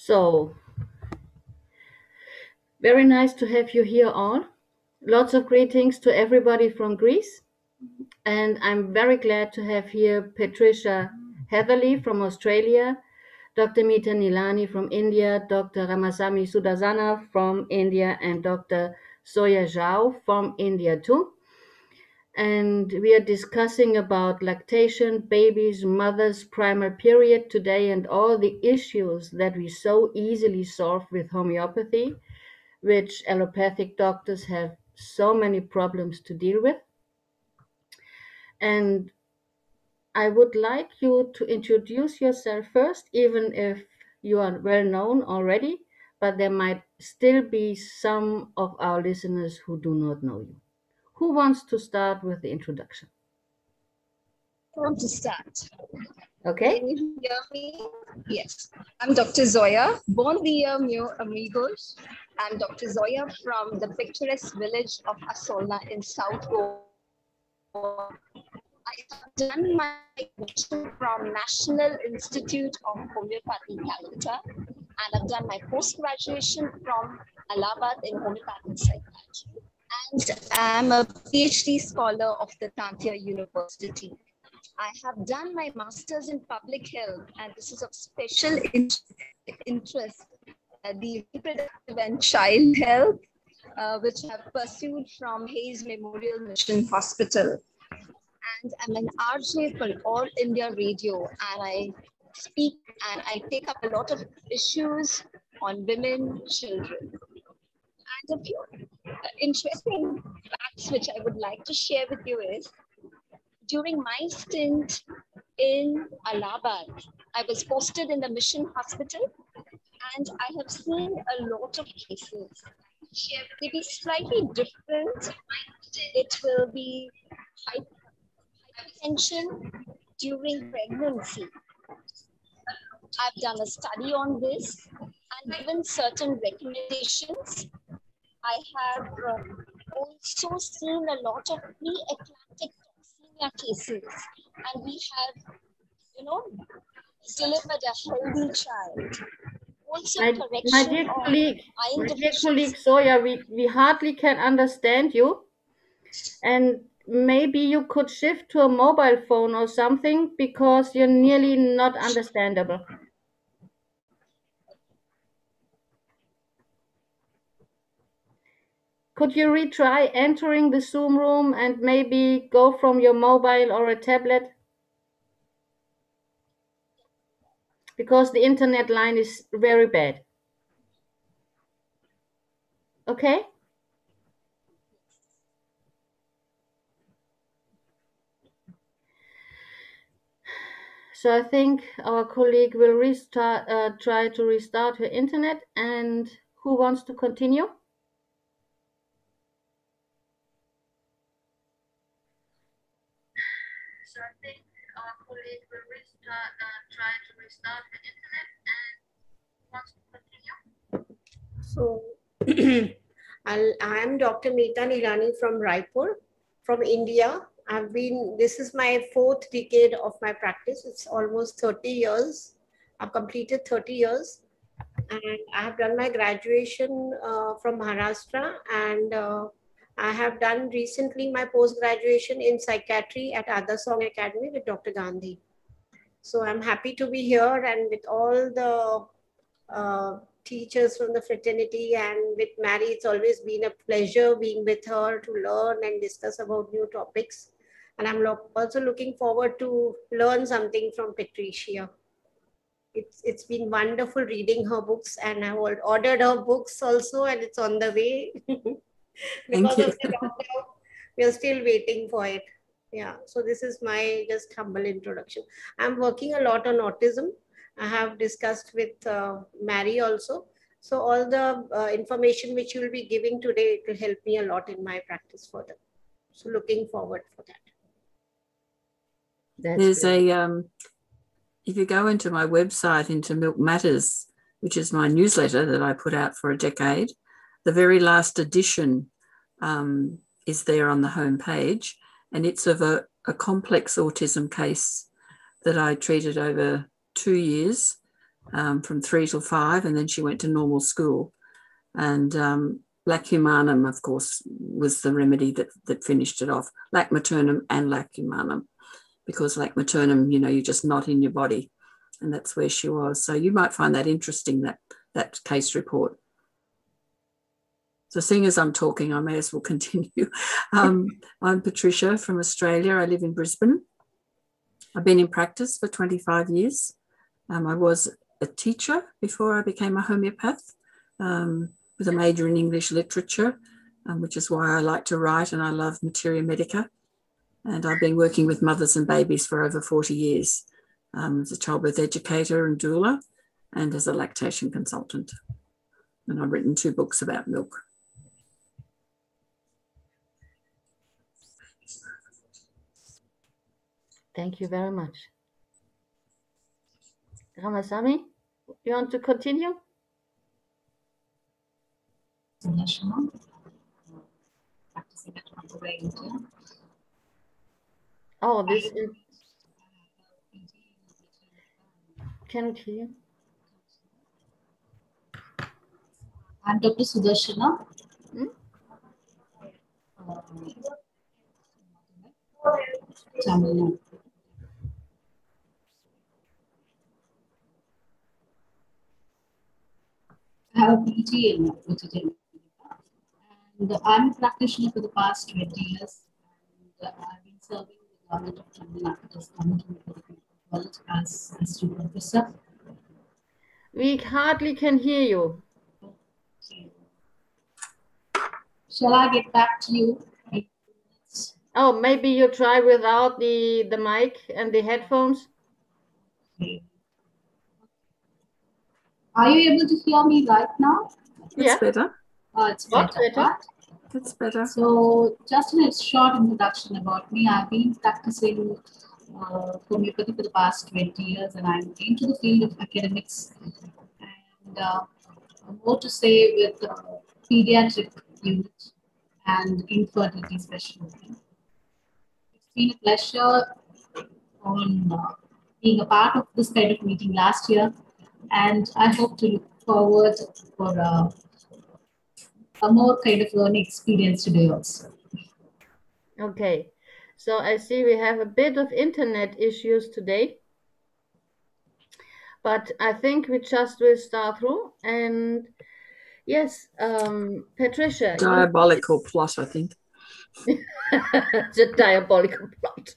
So, very nice to have you here all. Lots of greetings to everybody from Greece. And I'm very glad to have here Patricia Hatherly from Australia, Dr. Meeta Nihlani from India, Dr. Ramasamy Sudarsana from India, and Dr. Zoya Joao from India too. And we are discussing about lactation, babies, mothers, primal period today, and all the issues that we so easily solve with homeopathy, which allopathic doctors have so many problems to deal with. And I would like you to introduce yourself first, even if you are well known already, but there might still be some of our listeners who do not know you. Who wants to start with the introduction? I want to start. Okay. Can you hear me? Yes. I'm Dr. Zoya, born dia meu amigos. I'm Dr. Zoya from the picturesque village of Asolna in South Goa. I have done my graduation from National Institute of Homeopathy, Calcutta, and I've done my post-graduation from Allahabad in homeopathic psychiatry. And I'm a PhD scholar of the Tantia University. I have done my master's in public health, and this is of special interest, the reproductive and child health, which I have pursued from Hayes Memorial Mission Hospital. And I'm an RJ for All India Radio, and I speak and I take up a lot of issues on women, children. And a few interesting facts which I would like to share with you is, during my stint in Allahabad, I was posted in the mission hospital, and I have seen a lot of cases. They be slightly different. It will be hypertension during pregnancy. I've done a study on this and given certain recommendations. I have also seen a lot of pre-eclamptic toxemia cases, and we have, delivered a healthy child. Also, My dear colleague Zoya, we hardly can understand you. And maybe you could shift to a mobile phone or something, because you're nearly not understandable. Could you retry entering the Zoom room and maybe go from your mobile or a tablet? Because the internet line is very bad. Okay? So I think our colleague will try to restart her internet. And who wants to continue? So I think our colleague will try to restart her internet. And who wants to continue? So I am Dr. Meeta Nihlani from Raipur, from India. This is my 4th decade of my practice. It's almost 30 years. I've completed 30 years. And I have done my graduation from Maharashtra, and I have done recently my post-graduation in psychiatry at Song Academy with Dr. Gandhi. So I'm happy to be here, and with all the teachers from the fraternity, and with Mary, it's always been a pleasure being with her to learn and discuss about new topics. And I'm also looking forward to learn something from Patricia. It's been wonderful reading her books, and I ordered her books also, and it's on the way. Because of the lockdown, we are still waiting for it. Yeah, so this is my just humble introduction. I'm working a lot on autism. I have discussed with Mary also. So all the information which you will be giving today, it will help me a lot in my practice further. So looking forward for that. There's if you go into my website, into Milk Matters, which is my newsletter that I put out for a decade, the very last edition is there on the homepage, and it's of a complex autism case that I treated over 2 years from 3 till 5, and then she went to normal school. And lac humanum, of course, was the remedy that finished it off. Lac maternum and lac humanum, because lac maternum, you know, you're just not in your body, and that's where she was. So you might find that interesting, that case report. So seeing as I'm talking, I may as well continue. I'm Patricia from Australia. I live in Brisbane. I've been in practice for 25 years. I was a teacher before I became a homeopath, with a major in English literature, which is why I like to write, and I love materia medica. And I've been working with mothers and babies for over 40 years as a childbirth educator and doula, and as a lactation consultant. And I've written 2 books about milk. Thank you very much. Ramasamy, you want to continue? Sudarsana, practicing at India. Oh, this is. Cannot hear you. I'm Dr. Sudarsana. Tamil Nadu. I have a PhD in vegetarian and I'm a practitioner for the past 20 years, and I've been serving the government of Tamil Nadu as government as assistant professor. We hardly can hear you. Shall I get back to you? Oh, maybe you try without the mic and the headphones. Okay. Are you able to hear me right now? It's better. It's better. It's better. So just a short introduction about me. I've been practicing homeopathy for the past 20 years, and I'm into the field of academics, and more to say with pediatric unit and infertility specialty. It's been a pleasure on being a part of this kind of meeting last year, and I hope to look forward for a more kind of learning experience today also. Okay, so I see we have a bit of internet issues today, but I think we just will start through. And yes, Patricia. Diabolical plot, I think. It's a diabolical plot.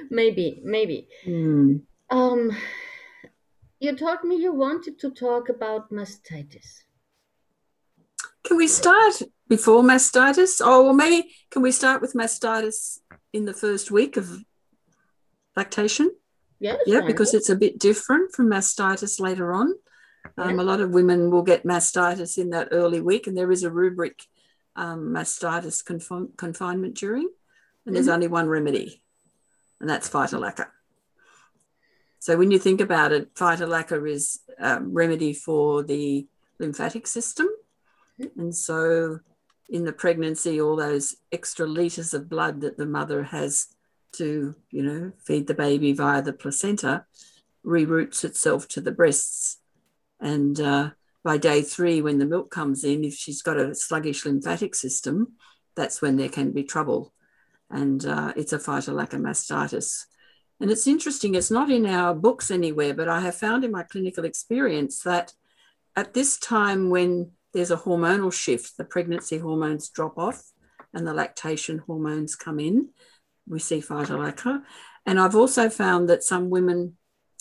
maybe. You told me you wanted to talk about mastitis. Can we start before mastitis? Oh, well, maybe can we start with mastitis in the first week of lactation? Yes. Yeah, because it's a bit different from mastitis later on. A lot of women will get mastitis in that early week, and there is a rubric, mastitis confinement during, and there's only one remedy, and that's phytolacca. So when you think about it, phytolacca is a remedy for the lymphatic system. And so in the pregnancy, all those extra litres of blood that the mother has to, you know, feed the baby via the placenta reroutes itself to the breasts. And by day 3, when the milk comes in, if she's got a sluggish lymphatic system, that's when there can be trouble. And it's a phytolacca mastitis. And it's interesting, it's not in our books anywhere, but I have found in my clinical experience that at this time when there's a hormonal shift, the pregnancy hormones drop off and the lactation hormones come in, we see phytolacca. And I've also found that some women,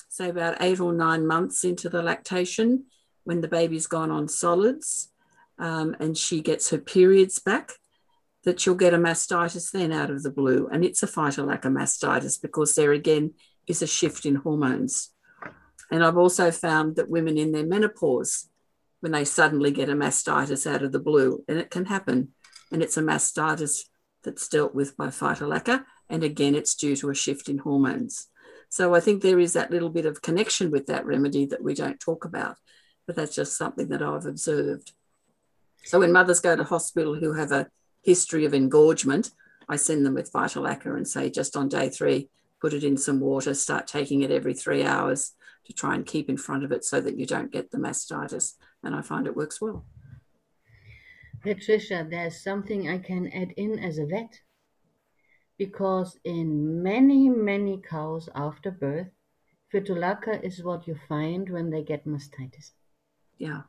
say about 8 or 9 months into the lactation, when the baby's gone on solids and she gets her periods back, that she'll get a mastitis then out of the blue. And it's a phytolacca mastitis because there again is a shift in hormones. And I've also found that women in their menopause, when they suddenly get a mastitis out of the blue, and it can happen, and it's a mastitis that's dealt with by phytolacca, and again, it's due to a shift in hormones. So I think there is that little bit of connection with that remedy that we don't talk about, but that's just something that I've observed. So when mothers go to hospital who have a history of engorgement, I send them with phytolacca and say, just on day 3, put it in some water, start taking it every 3 hours to try and keep in front of it so that you don't get the mastitis. And I find it works well. Patricia, there's something I can add in as a vet, because in many, many cows after birth, fetulacra is what you find when they get mastitis. Yeah.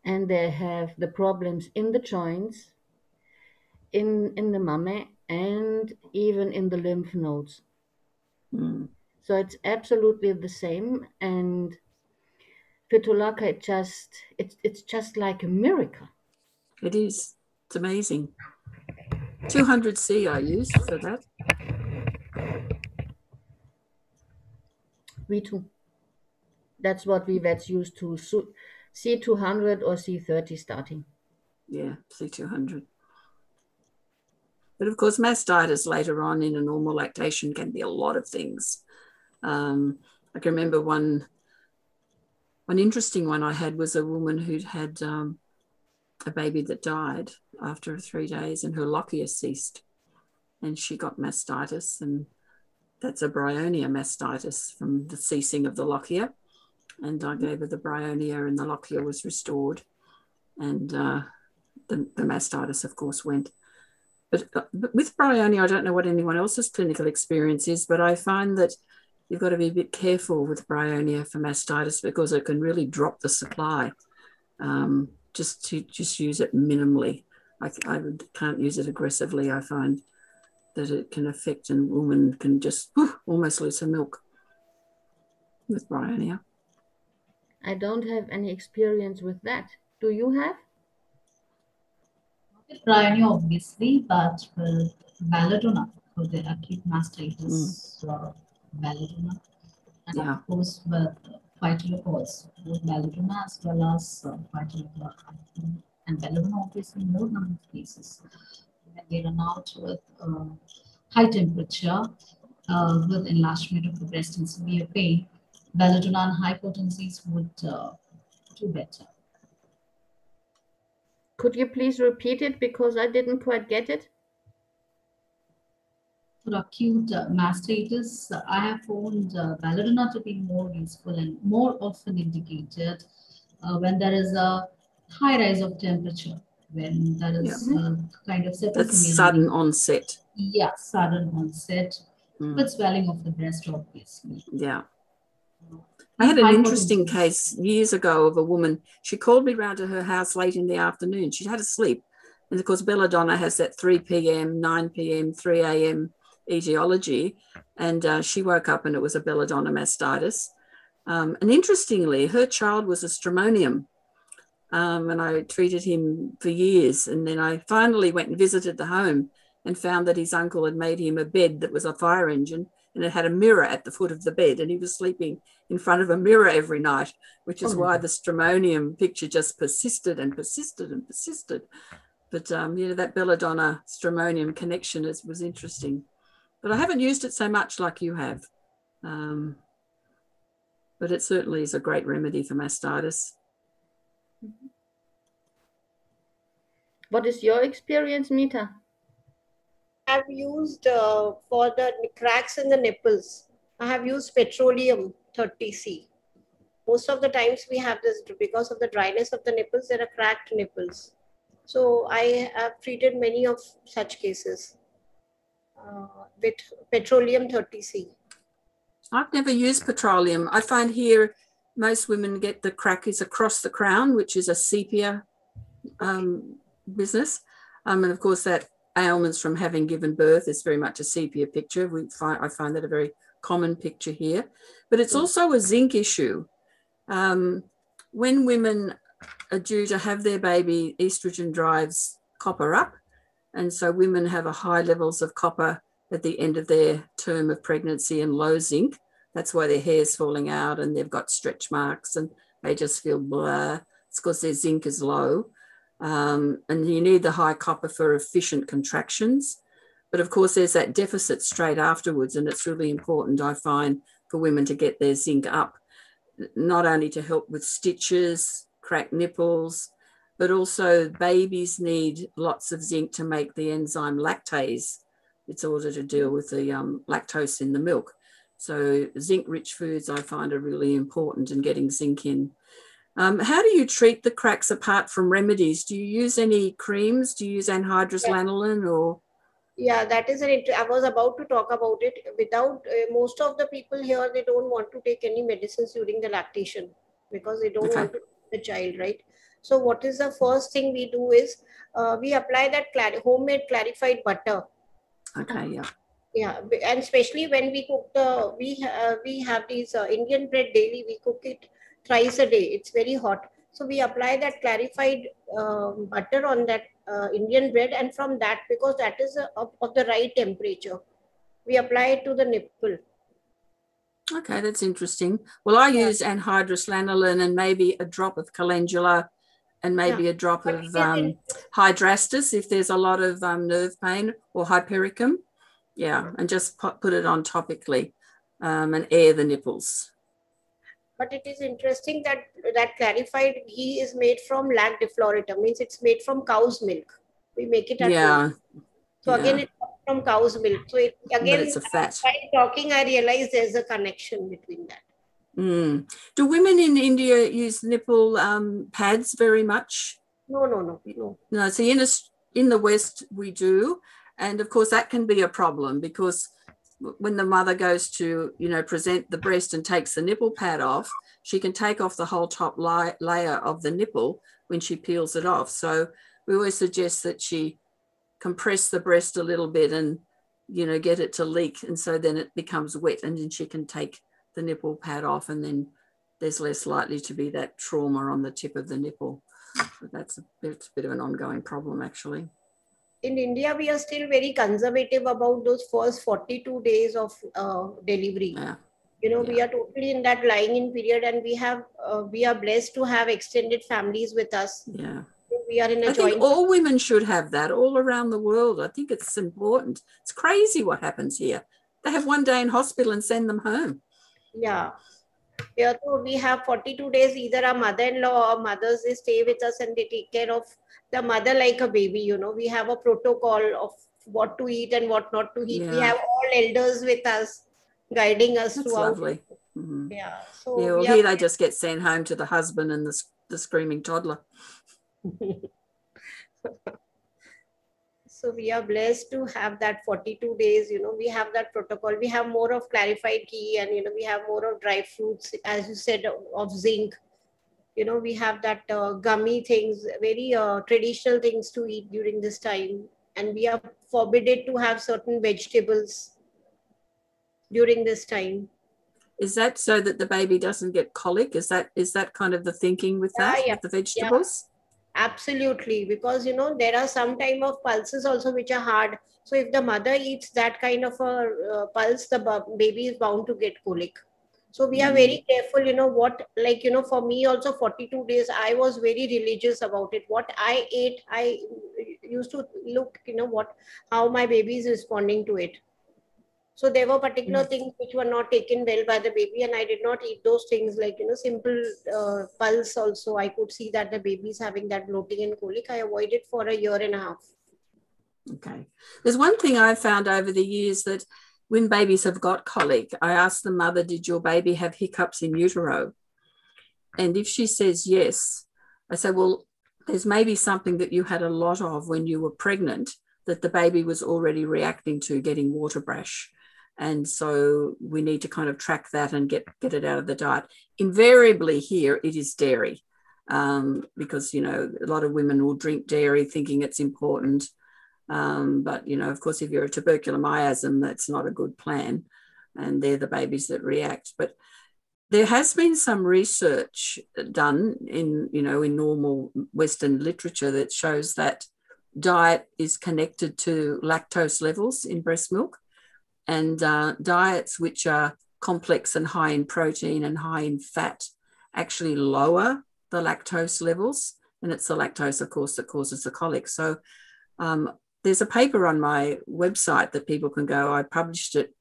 And they have the problems in the joints, in the mummy, and even in the lymph nodes. Mm. So it's absolutely the same. And fetulacra, it's just like a miracle. It is. It's amazing. 200C I use for that. We too. That's what we vets use to C200 or C30 starting. Yeah, C200. But of course, mastitis later on in a normal lactation can be a lot of things. I can remember one interesting one I had was a woman who'd had a baby that died after 3 days, and her lochia ceased, and she got mastitis, and that's a bryonia mastitis from the ceasing of the lochia. And I gave her the bryonia, and the lochia was restored, and the mastitis, of course, went. But with bryonia, I don't know what anyone else's clinical experience is, but I find that you've got to be a bit careful with bryonia for mastitis, because it can really drop the supply. Just use it minimally. I can't use it aggressively. I find that it can affect, and women can just almost lose her milk with bryonia. I don't have any experience with that. Do you have? Not with bryonia, obviously, but with belladonna for the acute mastitis, belladonna, and Yeah. of course with phytolacals, both belladonna as well as phytolaccal, and belladonna obviously more number of cases. When they run out with high temperature, with enlargement of the breast and severe pain, belladonna and high potencies would do better. Could you please repeat it, because I didn't quite get it? For acute mastitis, I have found belladonna to be more useful and more often indicated when there is a high rise of temperature, when there is kind of That's sudden onset. Yeah, sudden onset with swelling of the breast, obviously. Yeah. I had an interesting case years ago of a woman. She called me round to her house late in the afternoon. She'd had a sleep. And of course, belladonna has that 3 p.m., 9 p.m., 3 a.m. etiology. And she woke up and it was a belladonna mastitis. And interestingly, her child was a stramonium. And I treated him for years. And then I finally went and visited the home and found that his uncle had made him a bed that was a fire engine, and it had a mirror at the foot of the bed, and he was sleeping in front of a mirror every night, which is why the stramonium picture just persisted and persisted and persisted. But, that belladonna stramonium connection was interesting. But I haven't used it so much like you have. But it certainly is a great remedy for mastitis. What is your experience, Meeta? I've used for the cracks in the nipples, I have used petroleum 30C. Most of the times we have this, because of the dryness of the nipples, there are cracked nipples. So I have treated many of such cases with petroleum 30C. I've never used petroleum. I find here most women get the crack is across the crown, which is a sepia business. And of course that ailments from having given birth is very much a sepia picture. I find that a very common picture here. But it's also a zinc issue. When women are due to have their baby, estrogen drives copper up. And so women have a high levels of copper at the end of their term of pregnancy and low zinc. That's why their hair's falling out and they've got stretch marks and they just feel blah. It's because their zinc is low. And you need the high copper for efficient contractions. But of course, there's that deficit straight afterwards. And it's really important, I find, for women to get their zinc up, not only to help with stitches, cracked nipples, but also babies need lots of zinc to make the enzyme lactase. It's in order to deal with the lactose in the milk. So zinc-rich foods I find are really important in getting zinc in. How do you treat the cracks apart from remedies? Do you use any creams? Do you use anhydrous lanolin or? Yeah, that is I was about to talk about it. Without most of the people here, they don't want to take any medicines during the lactation because they don't want to the child, right? So what is the first thing we do is we apply that homemade clarified butter. Okay, yeah. Yeah, and especially when we cook we have these Indian bread daily. We cook it thrice a day. It's very hot, so we apply that clarified butter on that Indian bread, and from that, because that is of the right temperature, we apply it to the nipple. Okay, that's interesting. Well, I use anhydrous lanolin and maybe a drop of calendula and maybe a drop of hydrastis if there's a lot of nerve pain, or hypericum. Yeah, and just put it on topically and air the nipples. But it is interesting that that clarified ghee is made from lac deflorata, means it's made from cow's milk. We make it at home. So again, it's from cow's milk. So it, again, but it's a fat. While talking, I realized there's a connection between that. Do women in India use nipple pads very much? No. No, see, in the West, we do. And of course, that can be a problem because when the mother goes to, present the breast and takes the nipple pad off, she can take off the whole top layer of the nipple when she peels it off. So we always suggest that she compress the breast a little bit and, get it to leak. And so then it becomes wet and then she can take the nipple pad off, and then there's less likely to be that trauma on the tip of the nipple. So it's a bit of an ongoing problem, actually. In India, we are still very conservative about those first 42 days of delivery. We are totally in that lying-in period, and we are blessed to have extended families with us. Yeah. We are in I think all women should have that all around the world. I think it's important. It's crazy what happens here. They have one day in hospital and send them home. Yeah. Here too, we have 42 days, either our mother-in-law or mothers, they stay with us and they take care of the mother like a baby. We have a protocol of what to eat and what not to eat. We have all elders with us, guiding us That's throughout. Lovely. Mm-hmm. Yeah. So here they just get sent home to the husband and the screaming toddler. So we are blessed to have that 42 days, we have that protocol. We have more of clarified ghee, and, we have more of dry fruits, as you said, of zinc. We have that gummy things, very traditional things to eat during this time. And we are forbidden to have certain vegetables during this time. Is that so that the baby doesn't get colic? Is that kind of the thinking with that, with the vegetables? Yeah. Absolutely, because there are some type of pulses also which are hard. So if the mother eats that kind of a pulse, the baby is bound to get colic. So we are very careful, for me also 42 days, I was very religious about it. What I ate, I used to look, how my baby is responding to it. So there were particular things which were not taken well by the baby, and I did not eat those things like, simple pulse also. I could see that the baby is having that bloating and colic. I avoided for a year and a half. Okay. There's one thing I've found over the years that when babies have got colic, I ask the mother, did your baby have hiccups in utero? And if she says yes, I say, well, there's maybe something that you had a lot of when you were pregnant that the baby was already reacting to, getting water brash. And so we need to kind of track that and get it out of the diet. Invariably here, it is dairy because, a lot of women will drink dairy thinking it's important. But, of course, if you're a tubercular miasm, that's not a good plan. And they're the babies that react. But there has been some research done in normal Western literature that shows that diet is connected to lactose levels in breast milk. And diets which are complex and high in protein and high in fat actually lower the lactose levels. And it's the lactose, of course, that causes the colic. So there's a paper on my website that people can go. I published it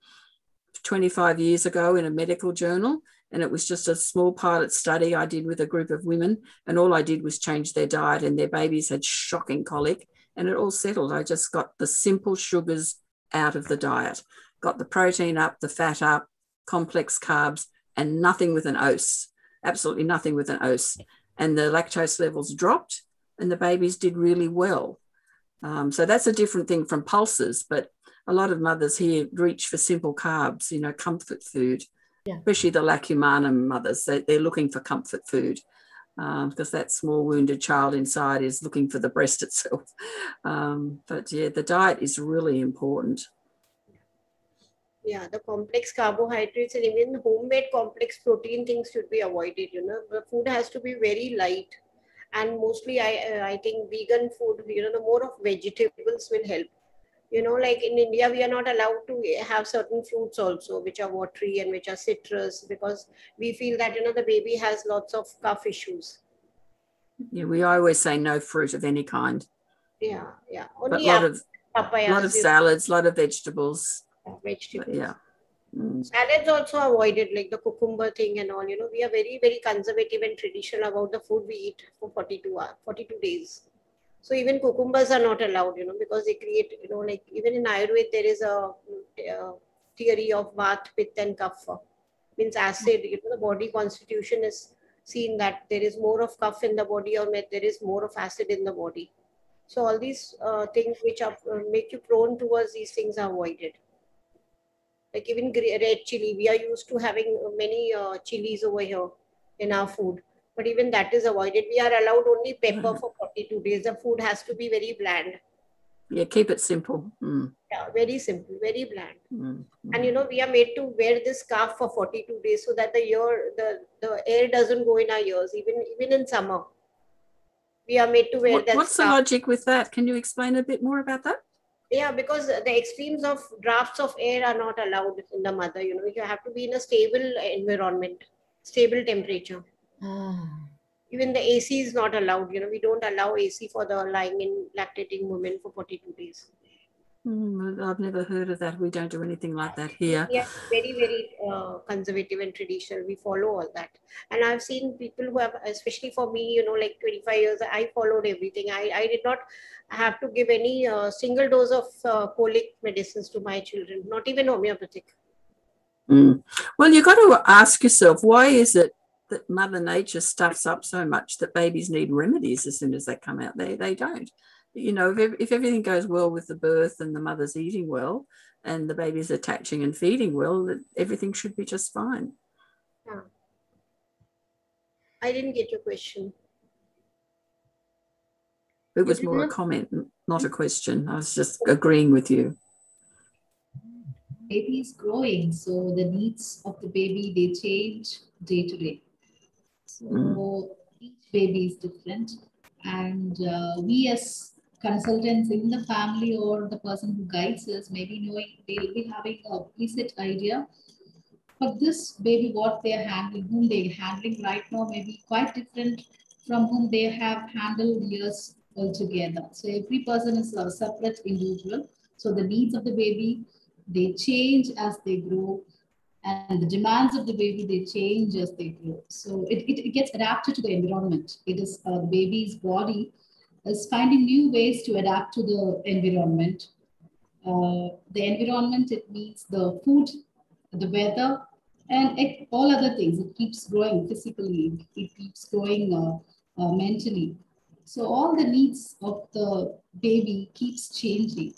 25 years ago in a medical journal, and it was just a small pilot study I did with a group of women, and all I did was change their diet, and their babies had shocking colic, and it all settled. I just got the simple sugars out of the diet, got the protein up, the fat up, complex carbs, and nothing with an OS, absolutely nothing with an OS. And the lactose levels dropped and the babies did really well. So that's a different thing from pulses, but a lot of mothers here reach for simple carbs, comfort food, especially the lacumanum mothers. They're looking for comfort food because that small wounded child inside is looking for the breast itself. But yeah, the diet is really important. Yeah, the complex carbohydrates and even homemade complex protein things should be avoided. The food has to be very light, and mostly I think vegan food. The more of vegetables will help. Like in India, we are not allowed to have certain fruits also, which are watery and which are citrus, because we feel that the baby has lots of cough issues. Yeah, we always say no fruit of any kind. Yeah. Only a lot of salads, a lot of vegetables. Vegetables. Yeah. Salads also avoided, like the cucumber thing and all. We are very, very conservative and traditional about the food we eat for 42 days. So even cucumbers are not allowed, because they create, like even in Ayurveda, there is a theory of Vata, Pitta and Kapha. Means acid, the body constitution is seen that there is more of cough in the body or there is more of acid in the body. So all these things which are make you prone towards these things are avoided. Like even red chili, we are used to having many chilies over here in our food. But even that is avoided. We are allowed only pepper for 42 days. The food has to be very bland. Yeah, keep it simple. Yeah, very simple, very bland. And we are made to wear this scarf for 42 days so that the air doesn't go in our ears, even in summer. We are made to wear that What's scarf. the logic with that? Can you explain a bit more about that? Yeah, because the extremes of drafts of air are not allowed in the mother. You have to be in a stable environment, stable temperature. Even the AC is not allowed. We don't allow AC for the lying in lactating women for 42 days. I've never heard of that. We don't do anything like that here. Yeah, very, very conservative and traditional. We follow all that. And I've seen people who have, especially for me, like 25 years, I followed everything. I did not have to give any single dose of colic medicines to my children, not even homeopathic. Well, you've got to ask yourself, why is it that Mother Nature stuffs up so much that babies need remedies as soon as they come out? They don't. If everything goes well with the birth and the mother's eating well and the baby's attaching and feeding well, everything should be just fine. Yeah. I didn't get your question. It was more a comment, not a question. I was just agreeing with you. Baby is growing, so the needs of the baby, they change day to day. So each baby is different. And we as consultants in the family or the person who guides us, maybe knowing they'll be having a preset idea. But this baby, what they're handling, whom they're handling right now, may be quite different from whom they have handled years altogether. So every person is a separate individual. So the needs of the baby, they change as they grow. And the demands of the baby, they change as they grow. So it gets adapted to the environment. It is the baby's body is finding new ways to adapt to the environment. The environment, it means the food, the weather, and all other things. It keeps growing physically, it keeps growing mentally. So all the needs of the baby keeps changing.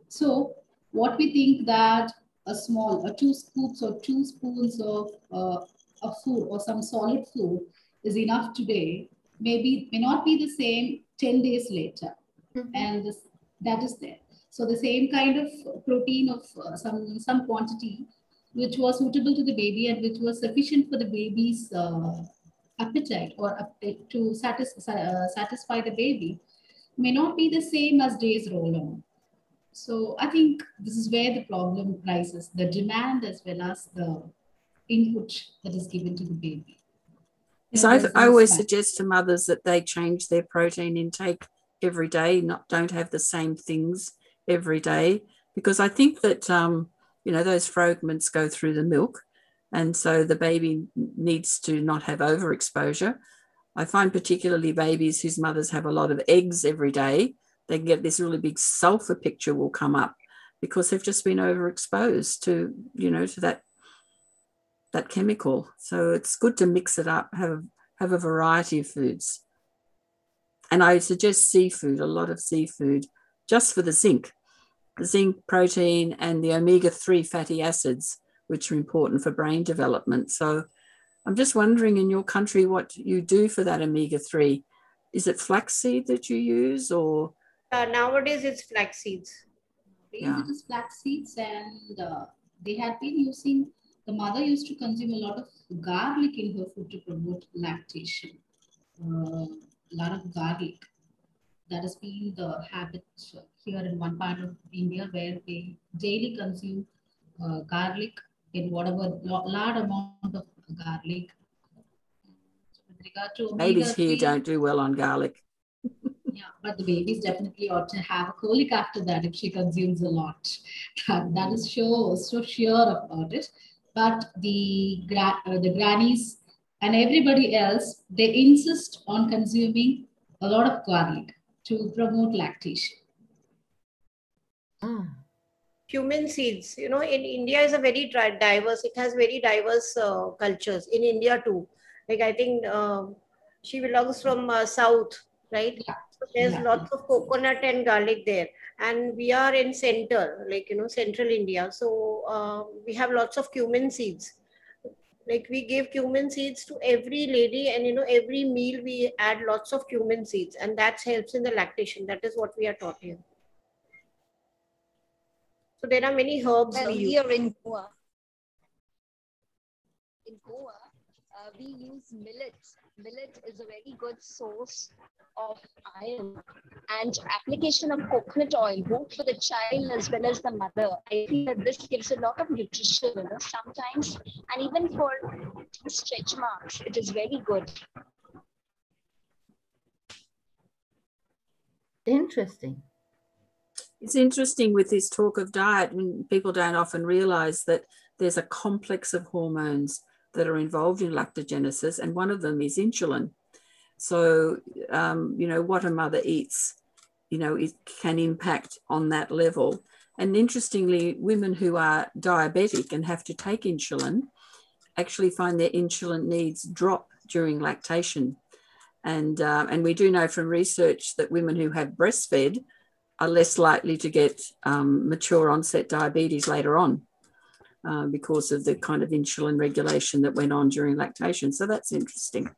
So what we think that a 2 scoops or 2 spoons of a food or some solid food is enough today, may not be the same 10 days later. And that is there. So the same kind of protein of some quantity, which was suitable to the baby and which was sufficient for the baby's appetite or to satisfy the baby, may not be the same as days roll on. So I think this is where the problem rises, the demand as well as the input that is given to the baby. Yes, I always suggest to mothers that they change their protein intake every day, don't have the same things every day, because I think that, those fragments go through the milk, and so the baby needs to not have overexposure. I find particularly babies whose mothers have a lot of eggs every day, they get this really big sulfur picture will come up because they've just been overexposed to, to that that chemical. So it's good to mix it up, have a variety of foods. And I suggest seafood, a lot of seafood, just for the zinc protein and the omega-3 fatty acids, which are important for brain development. So I'm just wondering, in your country, what you do for that omega-3. Is it flaxseed that you use, or? Nowadays it's flax seeds. Yeah. It is flax seeds, and they had been using, the mother used to consume a lot of garlic in her food to promote lactation. A lot of garlic. That has been the habit here in one part of India, where they daily consume garlic in whatever large amount of garlic. With regard to babies here don't do well on garlic. Yeah, but the babies definitely ought to have a colic after that if she consumes a lot. That is so sure about it. But the grannies and everybody else, they insist on consuming a lot of garlic to promote lactation. Cumin seeds, in India is a very diverse, it has very diverse cultures. In India too. Like I think she belongs from South, right? Yeah. So there's lots of coconut and garlic there. And we are in center, like, central India. So we have lots of cumin seeds. Like we give cumin seeds to every lady, and every meal we add lots of cumin seeds, and that helps in the lactation. That is what we are taught here. So there are many herbs we use. Here in Goa, we use millet. Millet is a very good source of iron, and application of coconut oil both for the child as well as the mother. I feel that this gives a lot of nutrition, sometimes, and even for stretch marks, it is very good. Interesting. It's interesting with this talk of diet, and people don't often realize that there's a complex of hormones that are involved in lactogenesis, and one of them is insulin. So, what a mother eats, it can impact on that level. And interestingly, women who are diabetic and have to take insulin actually find their insulin needs drop during lactation. And we do know from research that women who have breastfed are less likely to get mature onset diabetes later on because of the kind of insulin regulation that went on during lactation. So that's interesting.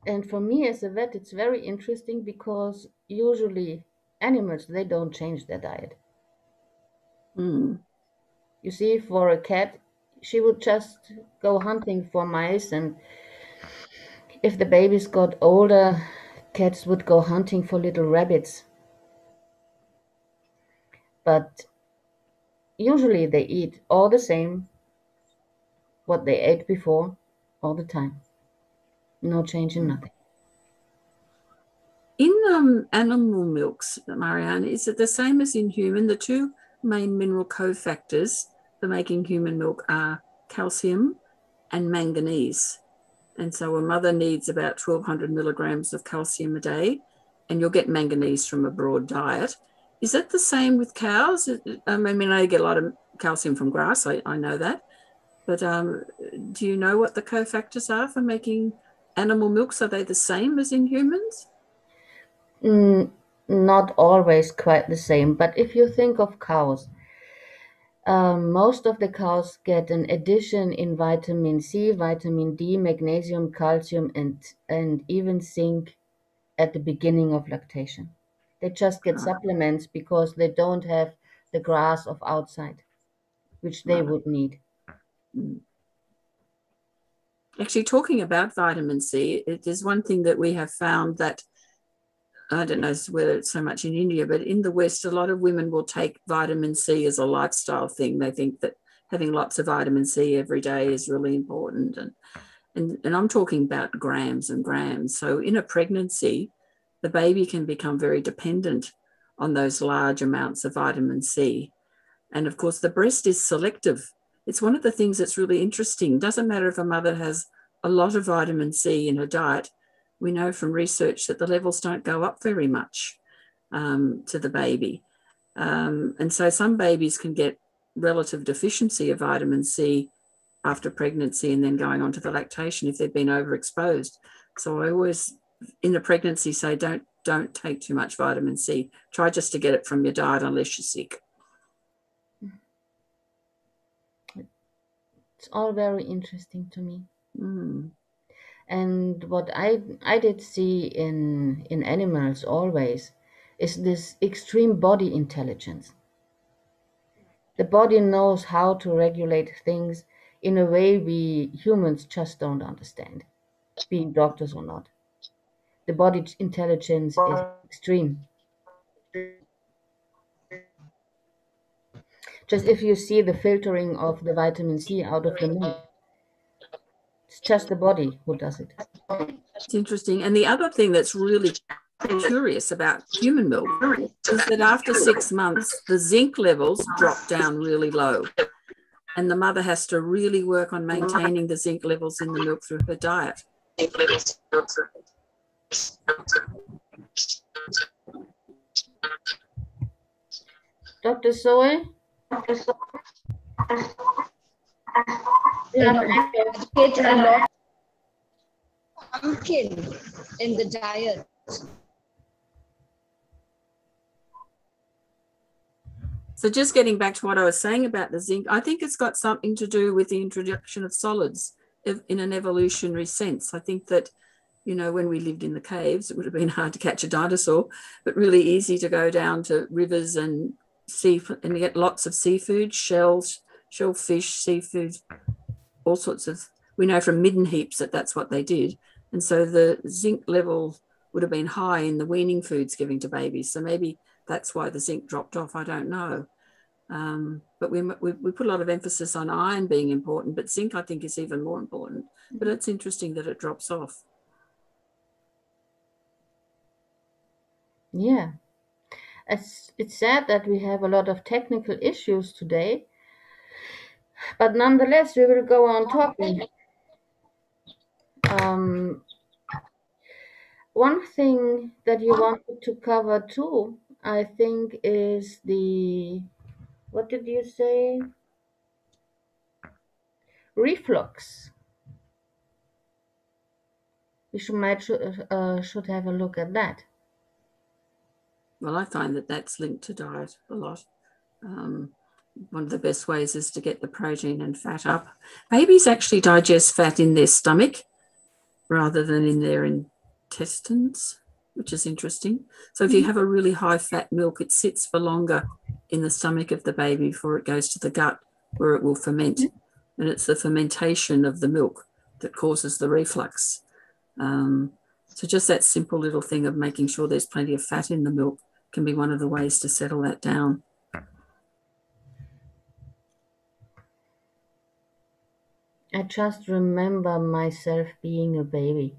And for me as a vet, it's very interesting because usually animals, they don't change their diet. Mm. You see, for a cat, she would just go hunting for mice, and if the babies got older, cats would go hunting for little rabbits. But usually they eat all the same, what they ate before, all the time. No change in nothing. In animal milks, Marianne, is it the same as in human? The two main mineral cofactors for making human milk are calcium and manganese. And so a mother needs about 1,200 milligrams of calcium a day, and you'll get manganese from a broad diet. Is that the same with cows? I mean, I get a lot of calcium from grass, I know that. But do you know what the cofactors are for making animal milks? Are they the same as in humans? Not always quite the same, but if you think of cows, most of the cows get an addition in vitamin C, vitamin D, magnesium, calcium, and even zinc at the beginning of lactation. They just get supplements because they don't have the grass of outside, which they would need. Actually, talking about vitamin C, it is one thing that we have found that, I don't know whether it's so much in India, but in the West, a lot of women will take vitamin C as a lifestyle thing. They think that having lots of vitamin C every day is really important. And I'm talking about grams and grams. So in a pregnancy, the baby can become very dependent on those large amounts of vitamin C. And of course, the breast is selective. It's one of the things that's really interesting. It doesn't matter if a mother has a lot of vitamin C in her diet. We know from research that the levels don't go up very much to the baby. And so some babies can get relative deficiency of vitamin C after pregnancy and then going on to the lactation if they've been overexposed. So I always, in the pregnancy, say don't take too much vitamin C. Try just to get it from your diet unless you're sick. It's all very interesting to me. Mm. And what I did see in animals always is this extreme body intelligence. The body knows how to regulate things in a way we humans just don't understand, being doctors or not. The body intelligence is extreme. Just if you see the filtering of the vitamin C out of the milk, it's just the body who does it. It's interesting. And the other thing that's really curious about human milk is that after 6 months, the zinc levels drop down really low. And the mother has to really work on maintaining the zinc levels in the milk through her diet. Dr. Zoe? Educate a lot pumpkin in the diet. So just getting back to what I was saying about the zinc, I think it's got something to do with the introduction of solids in an evolutionary sense. I think that, you know, when we lived in the caves, it would have been hard to catch a dinosaur, but really easy to go down to rivers and and get lots of seafood, shells, shellfish, seafood, all sorts of, we know from midden heaps that that's what they did. And so the zinc level would have been high in the weaning foods given to babies. So maybe that's why the zinc dropped off. I don't know. But we put a lot of emphasis on iron being important, but zinc I think is even more important. But it's interesting that it drops off. Yeah. It's sad that we have a lot of technical issues today, but nonetheless, we will go on talking. One thing that you wanted to cover too, I think, is what did you say? Reflux. We should have a look at that. Well, I find that that's linked to diet a lot. One of the best ways is to get the protein and fat up. Babies actually digest fat in their stomach rather than in their intestines, which is interesting. So if you have a really high fat milk, it sits for longer in the stomach of the baby before it goes to the gut where it will ferment. And it's the fermentation of the milk that causes the reflux. So just that simple little thing of making sure there's plenty of fat in the milk can be one of the ways to settle that down. I just remember myself being a baby.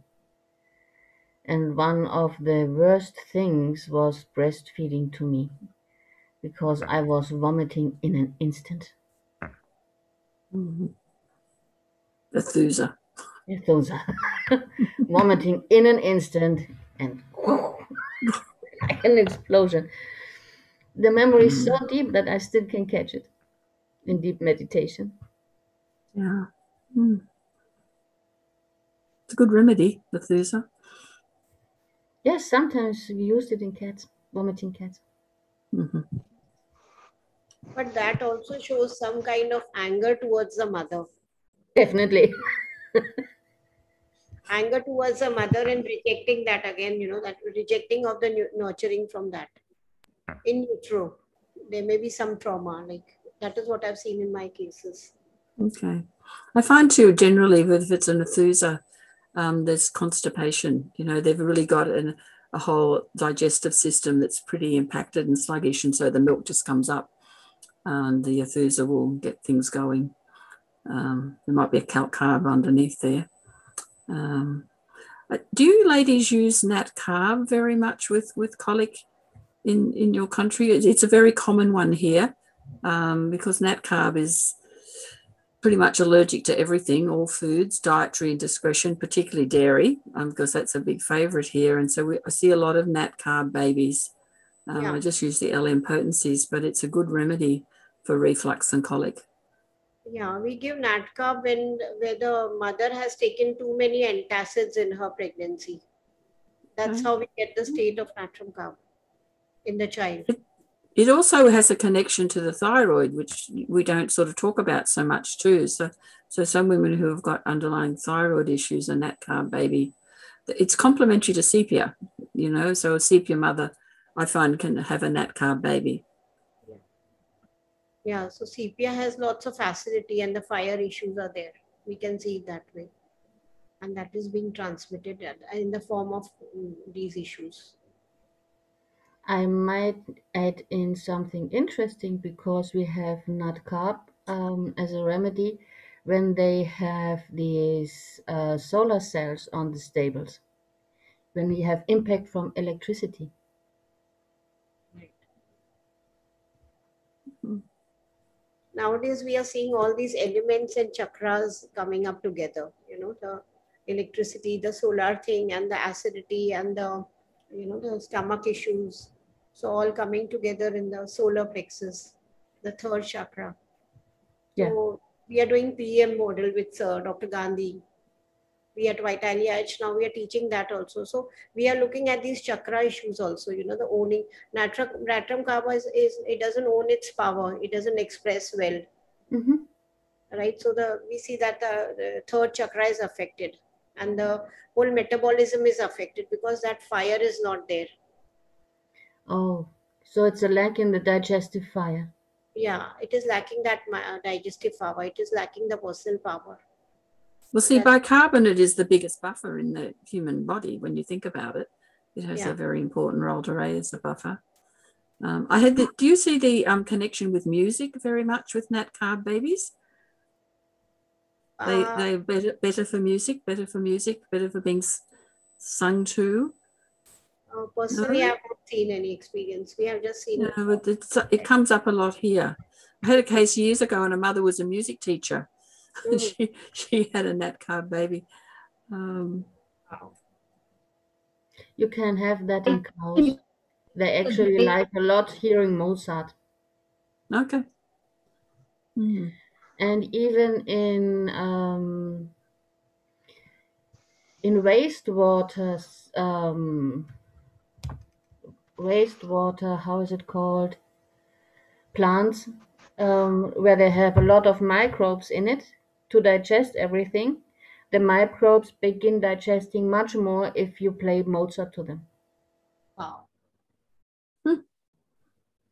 And one of the worst things was breastfeeding to me because I was vomiting in an instant. Mm-hmm. Methusa. Vomiting in an instant and like an explosion. The memory is so deep that I still can catch it in deep meditation. Yeah. It's a good remedy, Methusa. Yes, sometimes we used it in cats, vomiting cats. Mm-hmm. But that also shows some kind of anger towards the mother. Definitely. Anger towards the mother and rejecting that again, you know, that rejecting of the nurturing from that. In utero, there may be some trauma, like that is what I've seen in my cases. Okay. I find too, generally, if it's a Methusa, there's constipation. You know, they've really got a whole digestive system that's pretty impacted and sluggish, and so the milk just comes up and the Methusa will get things going. There might be a calc carb underneath there. Do you ladies use nat carb very much with colic in your country? It's a very common one here because nat carb is pretty much allergic to everything, all foods, dietary indiscretion, particularly dairy, because that's a big favourite here. And so I see a lot of nat carb babies. I just use the LM potencies, but it's a good remedy for reflux and colic. Yeah, we give NADCARB where the mother has taken too many antacids in her pregnancy. That's how we get the state of natrum carb in the child. It also has a connection to the thyroid, which we don't sort of talk about so much too. So some women who have got underlying thyroid issues, a NADCARB baby, it's complementary to sepia, you know. So a sepia mother, I find, can have a NADCARB baby. Yeah, so sepia has lots of acidity and the fire issues are there. We can see it that way. And that is being transmitted in the form of these issues. I might add in something interesting because we have NADCARB as a remedy when they have these solar cells on the stables, when we have impact from electricity. Right. Nowadays, we are seeing all these elements and chakras coming up together, you know, the electricity, the solar thing, and the acidity, and the, you know, the stomach issues. So all coming together in the solar plexus, the third chakra. Yeah. So we are doing PM model with Dr. Gandhi. We at Vitalia Edge now we are teaching that also. So we are looking at these chakra issues also, you know, the owning. Natrum karma is it doesn't own its power. It doesn't express well. Mm-hmm. Right. So we see that the third chakra is affected and the whole metabolism is affected because that fire is not there. Oh, so it's a lack in the digestive fire. Yeah, it is lacking that digestive power. It is lacking the personal power. Well, see, bicarbonate is the biggest buffer in the human body when you think about it. It has a very important role to play as a buffer. Do you see the connection with music very much with NADCARB babies? They're better for music, better for being sung to. Personally, I haven't seen any experience. We have just seen it comes up a lot here. I had a case years ago and a mother was a music teacher. Mm-hmm. she had a NADCARB baby. You can have that in cows. They actually like a lot hearing Mozart. Okay. Mm. And even in wastewater, how is it called? Plants, where they have a lot of microbes in it to digest everything. The microbes begin digesting much more if you play Mozart to them. Wow.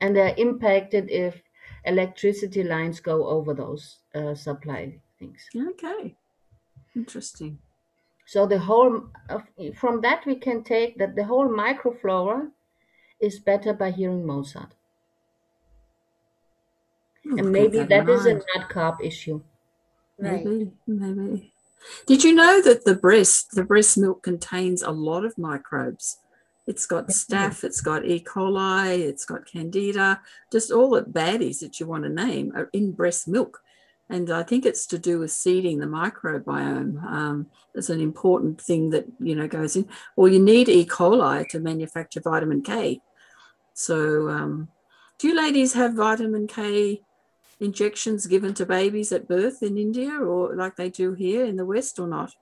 And they're impacted if electricity lines go over those supply things. Okay, interesting. So the whole, from that we can take that the whole microflora is better by hearing Mozart. And maybe that is a NADCARB issue. Right. Maybe. Did you know that the breast milk contains a lot of microbes? It's got staph, it's got E. coli, it's got candida, just all the baddies that you want to name are in breast milk. And I think it's to do with seeding the microbiome. It's an important thing that, you know, goes in. Well, you need E. coli to manufacture vitamin K. So do you ladies have vitamin K injections given to babies at birth in India or like they do here in the West or not?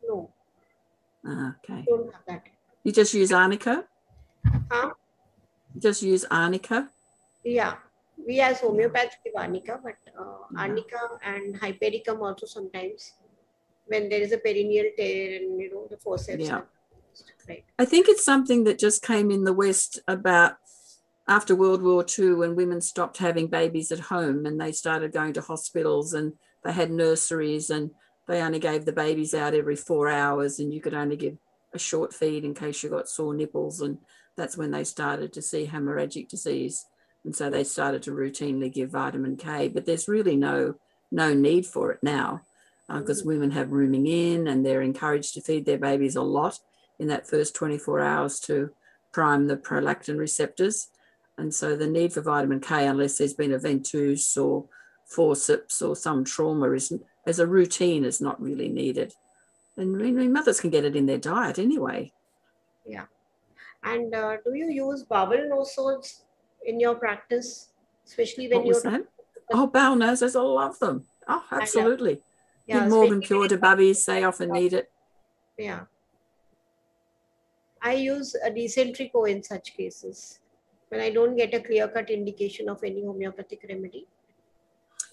No. Okay. Don't have that. You just use arnica? Huh? You just use arnica? Yeah. We as homeopaths give arnica, but arnica and hypericum also sometimes when there is a perineal tear and, you know, the forceps. Yeah. Right. I think it's something that just came in the West about after World War II when women stopped having babies at home and they started going to hospitals and they had nurseries and they only gave the babies out every 4 hours and you could only give a short feed in case you got sore nipples, and that's when they started to see hemorrhagic disease, and so they started to routinely give vitamin K. But there's really no need for it now because women have rooming in and they're encouraged to feed their babies a lot in that first 24 hours to prime the prolactin receptors, and so the need for vitamin K, unless there's been a ventouse or forceps or some trauma, as a routine is not really needed. And mothers can get it in their diet anyway. Yeah. And do you use bowel nosodes in your practice, especially when you're Oh, bowel noses, I love them. Oh, absolutely. Yeah, Give Morgan Pure to bubbies, they often need it. Yeah. I use a Decentrico in such cases when I don't get a clear-cut indication of any homeopathic remedy.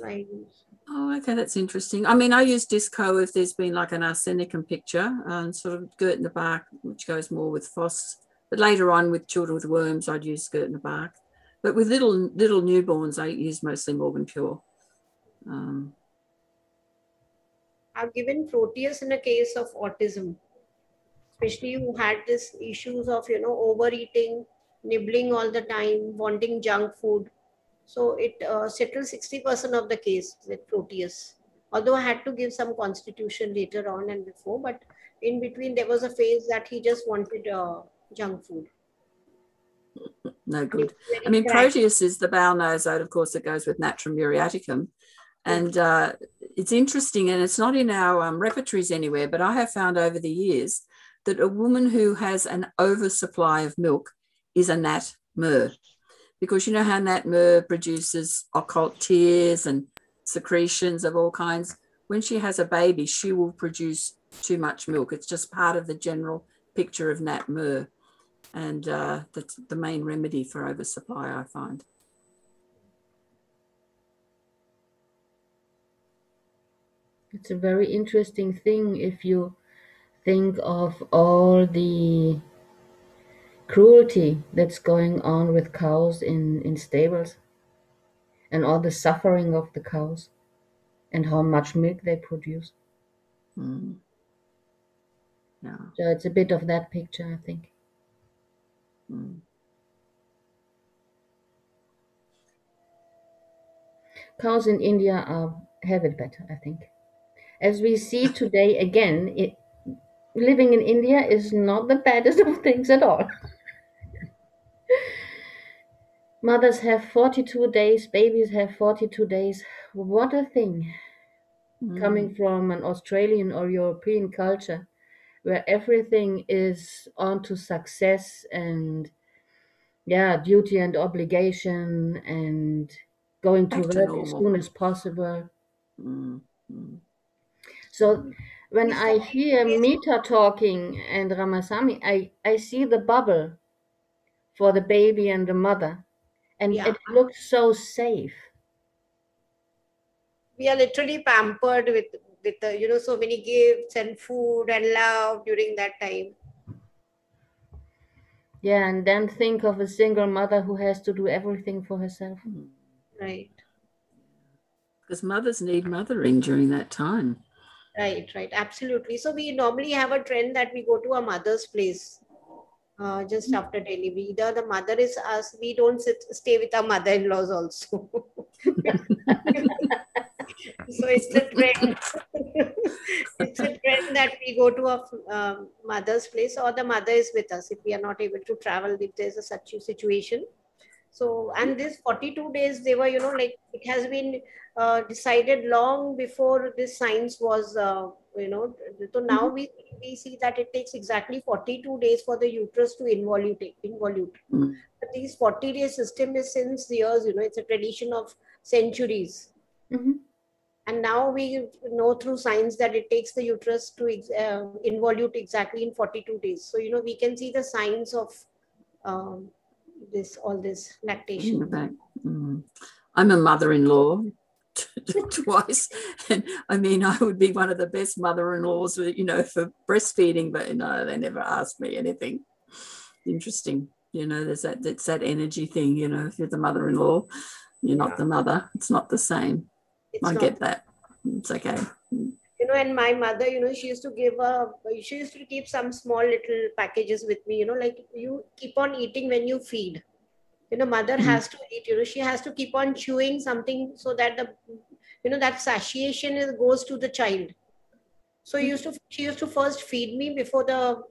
I use. Oh, okay, that's interesting. I mean, I use Disco if there's been like an arsenicum picture and sort of Gert in the bark, which goes more with FOS. But later on with children with worms, I'd use Gert in the bark. But with little newborns, I use mostly Morgan Pure. I've given Proteus in a case of autism, especially who had this issues of, overeating, nibbling all the time, wanting junk food. So it settled 60% of the case with Proteus. Although I had to give some constitution later on and before, but in between there was a phase that he just wanted junk food. No good. I mean, Proteus is the bowel nosode, of course, that goes with Natrum muriaticum. And it's interesting, and it's not in our repertories anywhere, but I have found over the years that a woman who has an oversupply of milk is a Nat Mer. Because you know how Nat Mer produces occult tears and secretions of all kinds. When she has a baby, she will produce too much milk. It's just part of the general picture of Nat Mer. And that's the main remedy for oversupply, I find. It's a very interesting thing if you think of all the cruelty that's going on with cows in stables and all the suffering of the cows and how much milk they produce. Yeah. So it's a bit of that picture, I think. Cows in India have it better, I think. As we see today, again, living in India is not the baddest of things at all. Mothers have 42 days, babies have 42 days. What a thing. Coming from an Australian or European culture where everything is on to success and duty and obligation and going to work as soon as possible. So when I hear Meeta talking and Ramasamy, I see the bubble for the baby and the mother, and it looks so safe. We are literally pampered with so many gifts and food and love during that time. Yeah, and then think of a single mother who has to do everything for herself. Right. Because mothers need mothering during that time. Right, absolutely. So we normally have a trend that we go to a mother's place just after delivery. Either the mother is us, we don't stay with our mother-in-laws also. So it's a trend. It's a trend that we go to a mother's place or the mother is with us if we are not able to travel, if there's a such a situation. So, and this 42 days, they were, it has been decided long before this science was, so now we see that it takes exactly 42 days for the uterus to involute. But these 40-day system is since years, it's a tradition of centuries. And now we know through science that it takes the uterus to involute exactly in 42 days. So, we can see the signs of all this lactation. I'm a mother-in-law twice, and I mean I would be one of the best mother-in-laws for breastfeeding, but they never asked me anything. Interesting. There's that energy thing, if you're the mother-in-law, you're not the mother. It's not the same. I get that. It's okay. And my mother, she used to keep some small little packages with me, like you keep on eating when you feed. Mother has to eat, she has to keep on chewing something so that that satiation goes to the child. So she used to first feed me before the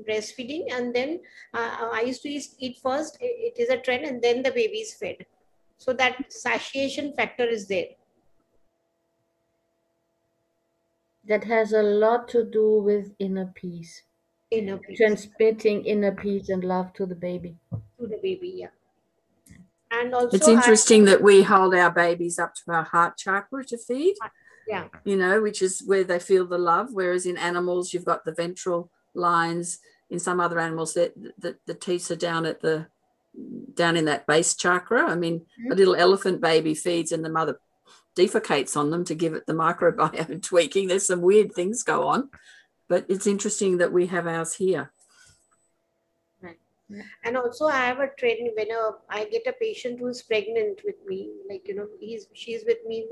breastfeeding, and then I used to eat first. It is a trend, and then the baby is fed. So that satiation factor is there. That has a lot to do with inner peace. Transmitting inner peace and love to the baby. To the baby, yeah. And also it's interesting that we hold our babies up to our heart chakra to feed. Yeah. You know, which is where they feel the love. Whereas in animals, you've got the ventral lines. In some other animals, the teats are down in that base chakra. I mean, a little elephant baby feeds and the mother defecates on them to give it the microbiome tweaking. There's some weird things go on, but it's interesting that we have ours here. And also I have a training when I get a patient who is pregnant with me, like, you know, she's with me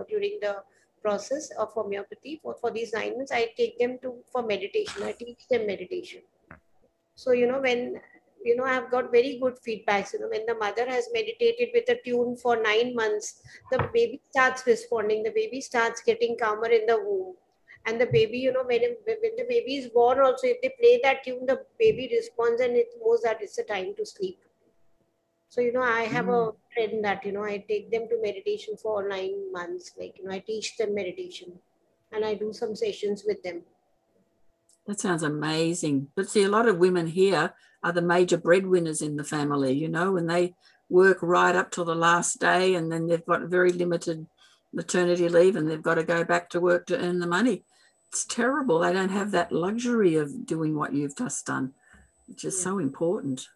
during the process of homeopathy for these 9 months. I take them for meditation. I teach them meditation. So, you know, when, you know, I've got very good feedbacks, you know, when the mother has meditated with a tune for 9 months, the baby starts responding, the baby starts getting calmer in the womb. And the baby, you know, when the baby is born also, if they play that tune, the baby responds and it knows that it's a time to sleep. So, you know, I have a trend that, you know, I take them to meditation for 9 months. Like, you know, I teach them meditation and I do some sessions with them. That sounds amazing. But see, a lot of women here are the major breadwinners in the family, you know, and they work right up till the last day and then they've got very limited maternity leave and they've got to go back to work to earn the money. It's terrible. They don't have that luxury of doing what you've just done, which is so important.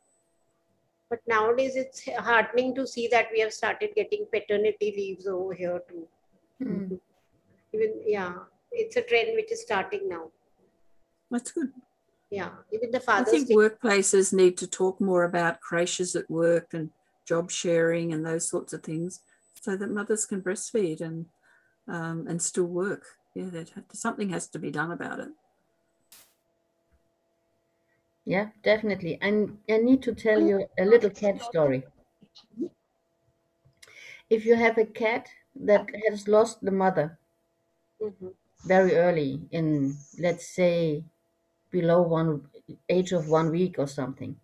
But nowadays it's heartening to see that we have started getting paternity leaves over here too. Even, yeah, it's a trend which is starting now. That's good. Yeah, even the fathers. I think workplaces need to talk more about creches at work and job sharing and those sorts of things so that mothers can breastfeed and still work. Yeah, something has to be done about it. Yeah, definitely. And I need to tell you a little cat story. If you have a cat that has lost the mother very early in, let's say, below age of 1 week or something,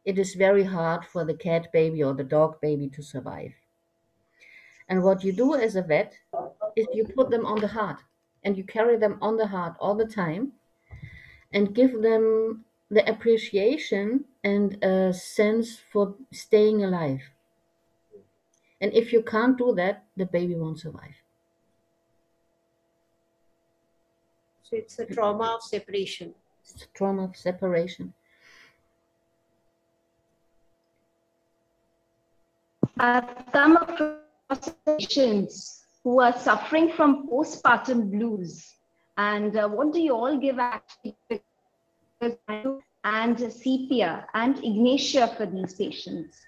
it is very hard for the cat baby or the dog baby to survive. And what you do as a vet is you put them on the heart and you carry them on the heart all the time and give them the appreciation and a sense for staying alive. And if you can't do that, the baby won't survive. So it's a trauma of separation. It's a trauma of separation. I've come across patients who are suffering from postpartum blues. And what do you all give actually? And sepia and ignatia for these patients?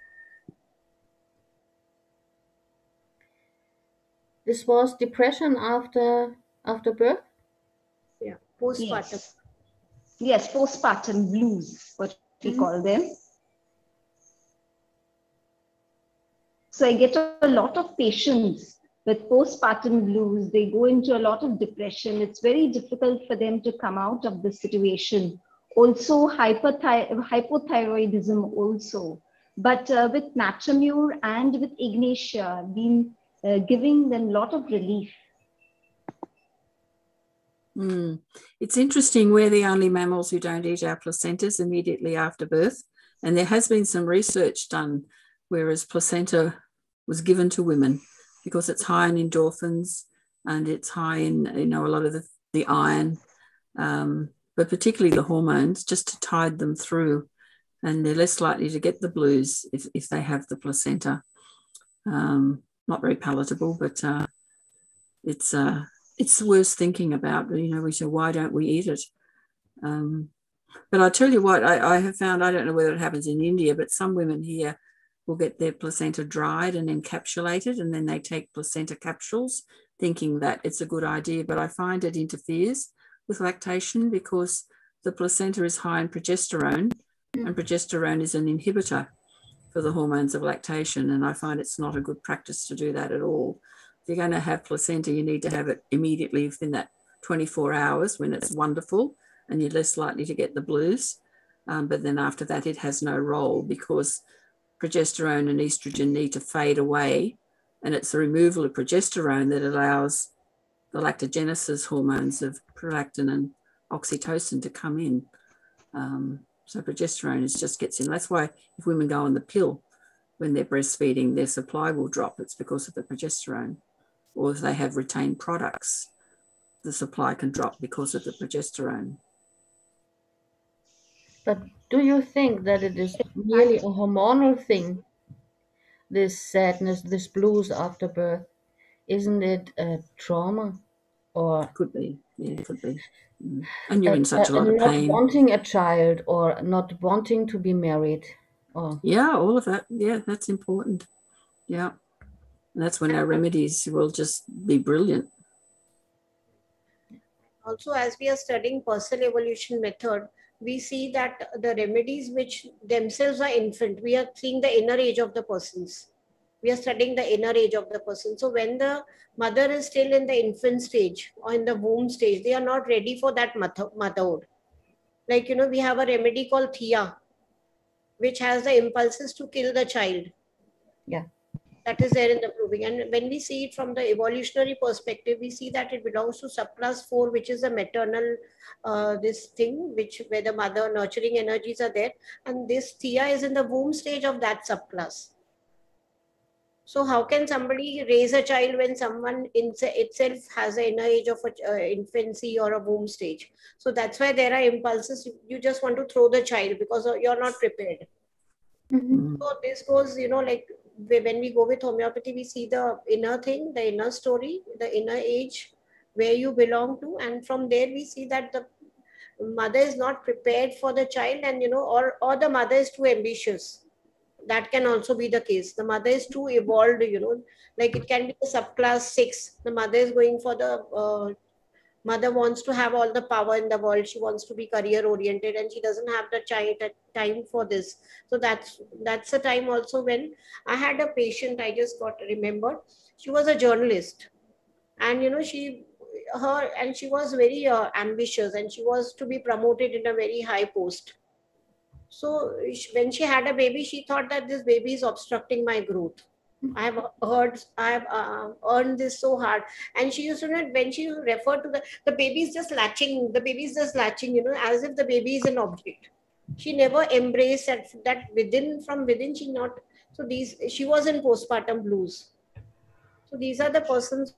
This was depression after birth? Yeah, postpartum. Yes, postpartum blues, what we call them. So I get a lot of patients with postpartum blues. They go into a lot of depression. It's very difficult for them to come out of the situation. Also hypothyroidism also. But with Natramure and with Ignatia, been giving them a lot of relief. It's interesting, we're the only mammals who don't eat our placentas immediately after birth. And there has been some research done, whereas placenta was given to women because it's high in endorphins and it's high in, you know, a lot of the iron, but particularly the hormones, just to tide them through. And they're less likely to get the blues if they have the placenta. Not very palatable, but it's worth thinking about. You know, we say, why don't we eat it? But I tell you what, I have found, I don't know whether it happens in India, but some women here will get their placenta dried and encapsulated, and then they take placenta capsules thinking that it's a good idea. But I find it interferes with lactation because the placenta is high in progesterone, and progesterone is an inhibitor for the hormones of lactation. And I find it's not a good practice to do that at all. If you're going to have placenta, you need to have it immediately within that 24 hours when it's wonderful and you're less likely to get the blues. But then after that, it has no role because progesterone and estrogen need to fade away. And it's the removal of progesterone that allows the lactogenesis hormones of prolactin and oxytocin to come in. So progesterone just gets in. That's why if women go on the pill, when they're breastfeeding, their supply will drop. It's because of the progesterone. Or if they have retained products, the supply can drop because of the progesterone. But do you think that it is merely a hormonal thing, this sadness, this blues after birth? Isn't it a trauma or Could be, yeah, could be. And you're in such a lot of not pain. wanting a child or not wanting to be married? Or Yeah, all of that. Yeah, that's important. Yeah. And that's when our remedies will just be brilliant. Also, as we are studying personal evolution method, we see that the remedies which themselves are infant, we are seeing the inner age of the persons. We are studying the inner age of the person. So when the mother is still in the infant stage or in the womb stage, they are not ready for that motherhood. Like, we have a remedy called Thea, which has the impulses to kill the child. yeah. That is there in the proving. And when we see it from the evolutionary perspective, we see that it belongs to subclass 4, which is a maternal, this thing, where the mother nurturing energies are there. And this Thea is in the womb stage of that subclass. So how can somebody raise a child when someone itself has an inner age of infancy or a womb stage? So that's why there are impulses. You just want to throw the child because you're not prepared. Mm-hmm. So this goes, like when we go with homeopathy, we see the inner thing, the inner story, the inner age, where you belong to. And from there, we see that the mother is not prepared for the child and, or the mother is too ambitious. That can also be the case. The mother is too evolved, like it can be a subclass 6. The mother is going for the, mother wants to have all the power in the world. She wants to be career oriented and she doesn't have the time for this. So that's a time also when I had a patient, I just got remembered. She was a journalist and, she was very ambitious and she was to be promoted in a very high post. So when she had a baby, she thought that this I is obstructing my growth. I have earned this so hard. And she used to, when she referred to the baby is just latching, as if the baby is an object. She never embraced that from within she not. So she was in postpartum blues. So these are the persons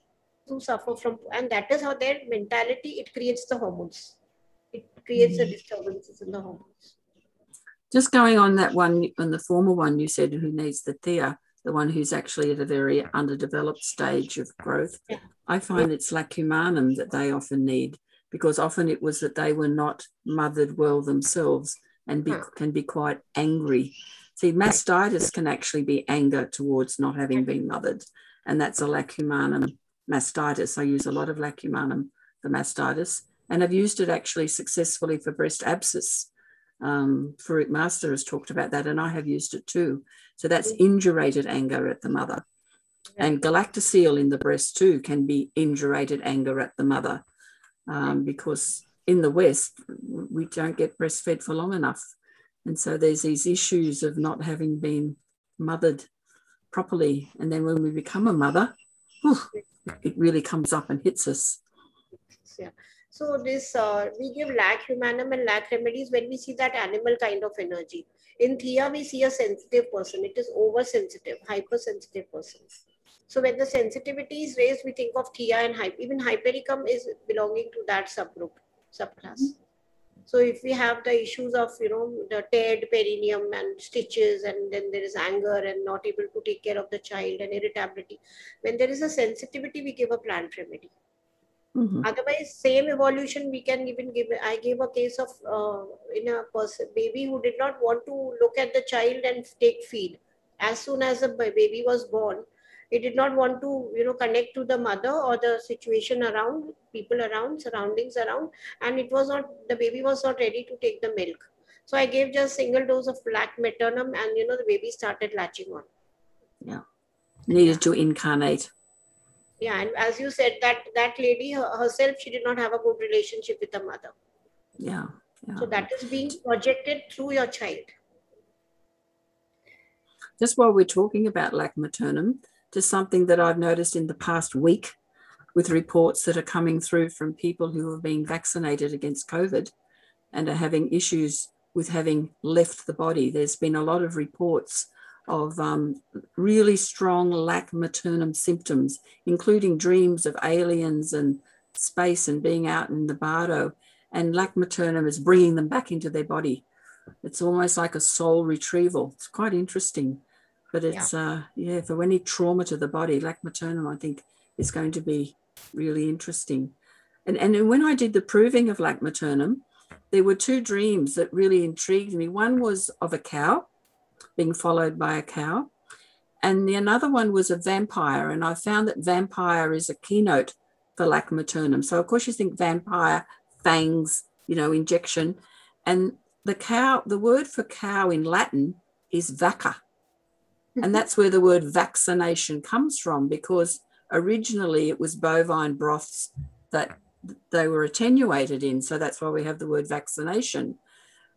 who suffer from, and that is how their mentality, it creates the hormones. It creates the disturbances in the hormones. Just going on that one, on the former one, you said who needs the Thea, the one who's actually at a very underdeveloped stage of growth. Yeah. I find it's lacumanum that they often need, because often it was that they were not mothered well themselves and can be quite angry. See, mastitis can actually be anger towards not having been mothered, and that's a lacumanum mastitis. I use a lot of lacumanum for mastitis, and I've used it actually successfully for breast abscess. Farouk Master has talked about that, and I have used it too. So that's indurated anger at the mother. And galactocele in the breast too can be indurated anger at the mother, because in the West, we don't get breastfed for long enough. And so there's these issues of not having been mothered properly. And then when we become a mother, it really comes up and hits us. Yeah. So this, we give lac humanum and lac remedies when we see that animal kind of energy. In Thea, we see a sensitive person. It is oversensitive, hypersensitive person. So when the sensitivity is raised, we think of Thea and even hypericum is belonging to that subclass. So if we have the issues of, the teared perineum and stitches, and then there is anger and not able to take care of the child and irritability, when there is a sensitivity, we give a plant remedy. Mm-hmm. Otherwise, same evolution we can even give. I gave a case of in a baby who did not want to look at the child and take feed. As soon as the baby was born, it did not want to connect to the mother or the situation around, people around, surroundings around, and the baby was not ready to take the milk. So I gave just single dose of lac maternum, and the baby started latching on. Yeah, needed to incarnate. Yeah, and as you said, that lady herself, she did not have a good relationship with the mother. Yeah. So that is being projected through your child. Just while we're talking about lac maternum, just something that I've noticed in the past week with reports that are coming through from people who have been vaccinated against COVID and are having issues with having left the body. There's been a lot of reports of really strong lac maternum symptoms, including dreams of aliens and space and being out in the bardo. And lac maternum is bringing them back into their body. It's almost like a soul retrieval. It's quite interesting. But it's, for any trauma to the body, lac maternum, I think, is going to be really interesting. And when I did the proving of lac maternum, there were two dreams that really intrigued me. One was of a cow, being followed by a cow. And the another one was a vampire. And I found that vampire is a keynote for lac maternum. So, of course, you think vampire, fangs, injection. And the cow, the word for cow in Latin is vacca. And that's where the word vaccination comes from, because originally it was bovine broths that they were attenuated in. So that's why we have the word vaccination.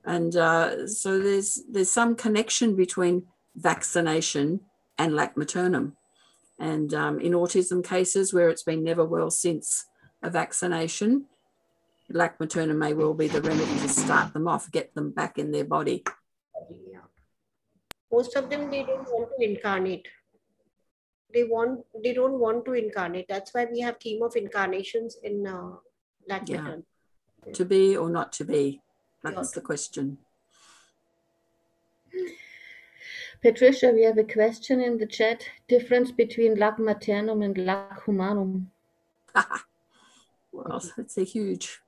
And so there's some connection between vaccination and lac maternum. And in autism cases where it's been never well since a vaccination, lac maternum may well be the remedy to start them off, get them back in their body. Yeah. Most of them, they don't want to incarnate. They don't want to incarnate. That's why we have theme of incarnations in lac maternum. To be or not to be, that's the question. Patricia, we have a question in the chat. Difference between lac maternum and lac humanum. Well, it's a huge.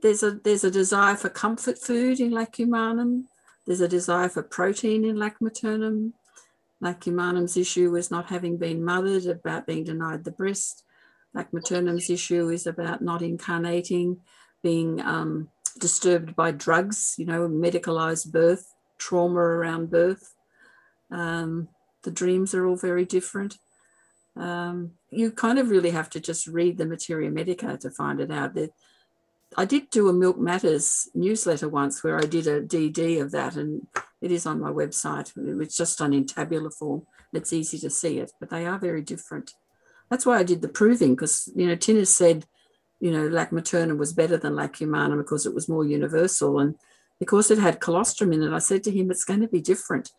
There's a desire for comfort food in lac humanum. There's a desire for protein in lac maternum. Lac humanum's issue is not having been mothered, about being denied the breast. Lac maternum's issue is about not incarnating, being disturbed by drugs, medicalized birth, trauma around birth. The dreams are all very different. You kind of really have to just read the Materia Medica to find it out. I did do a Milk Matters newsletter once where I did a DD of that, and it is on my website. It's just done in tabular form. It's easy to see it, but they are very different. That's why I did the proving, because, Tinnis said, lac maternum was better than lac humanum because it was more universal. And because it had colostrum in it, I said to him, it's going to be different.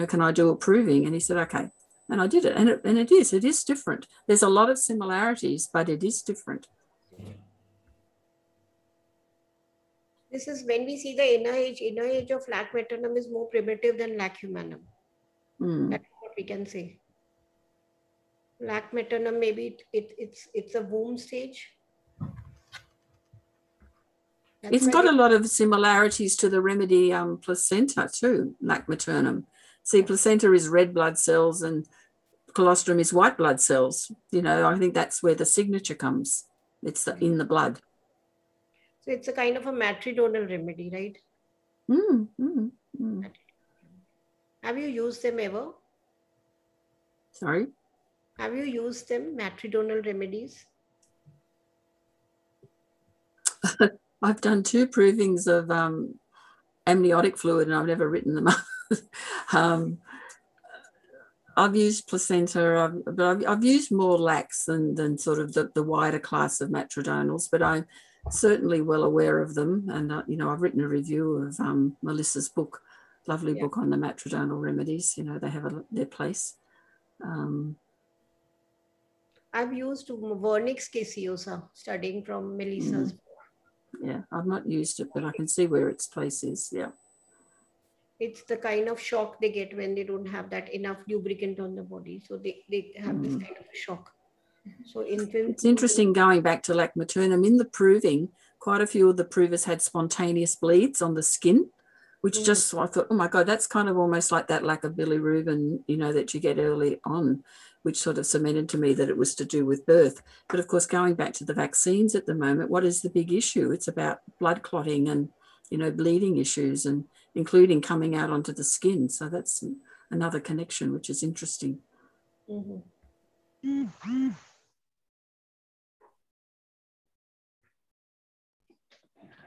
Can I do a proving? And he said, okay. And I did it. And it is different. There's a lot of similarities, but it is different. This is when we see the inner age of lac maternum is more primitive than lac humanum. That's what we can say. Lac maternum, maybe it's a womb stage. It's got a lot of similarities to the remedy placenta too, lac maternum. See, placenta is red blood cells and colostrum is white blood cells. I think that's where the signature comes. It's in the blood. So it's a kind of a matridonal remedy, right? Have you used them ever? Sorry? Have you used them, matridonal remedies? I've done 2 provings of amniotic fluid and I've never written them up. I've used placenta, but I've used more lacs than sort of the wider class of matridonals, but I'm certainly well aware of them. And, I've written a review of Melissa's book, lovely book on the matridonal remedies. They have their place. I've used Vernix caseosa, studying from Melissa's book. Yeah, I've not used it, but I can see where its place is. Yeah. It's the kind of shock they get when they don't have that enough lubricant on the body. So they have this kind of a shock. So it's interesting going back to lac maternum. In the proving, quite a few of the provers had spontaneous bleeds on the skin, which just, I thought, oh my God, that's kind of almost like that lack of bilirubin, that you get early on, which sort of cemented to me that it was to do with birth. But of course, going back to the vaccines at the moment, what is the big issue? It's about blood clotting and, bleeding issues, and including coming out onto the skin. So that's another connection, which is interesting.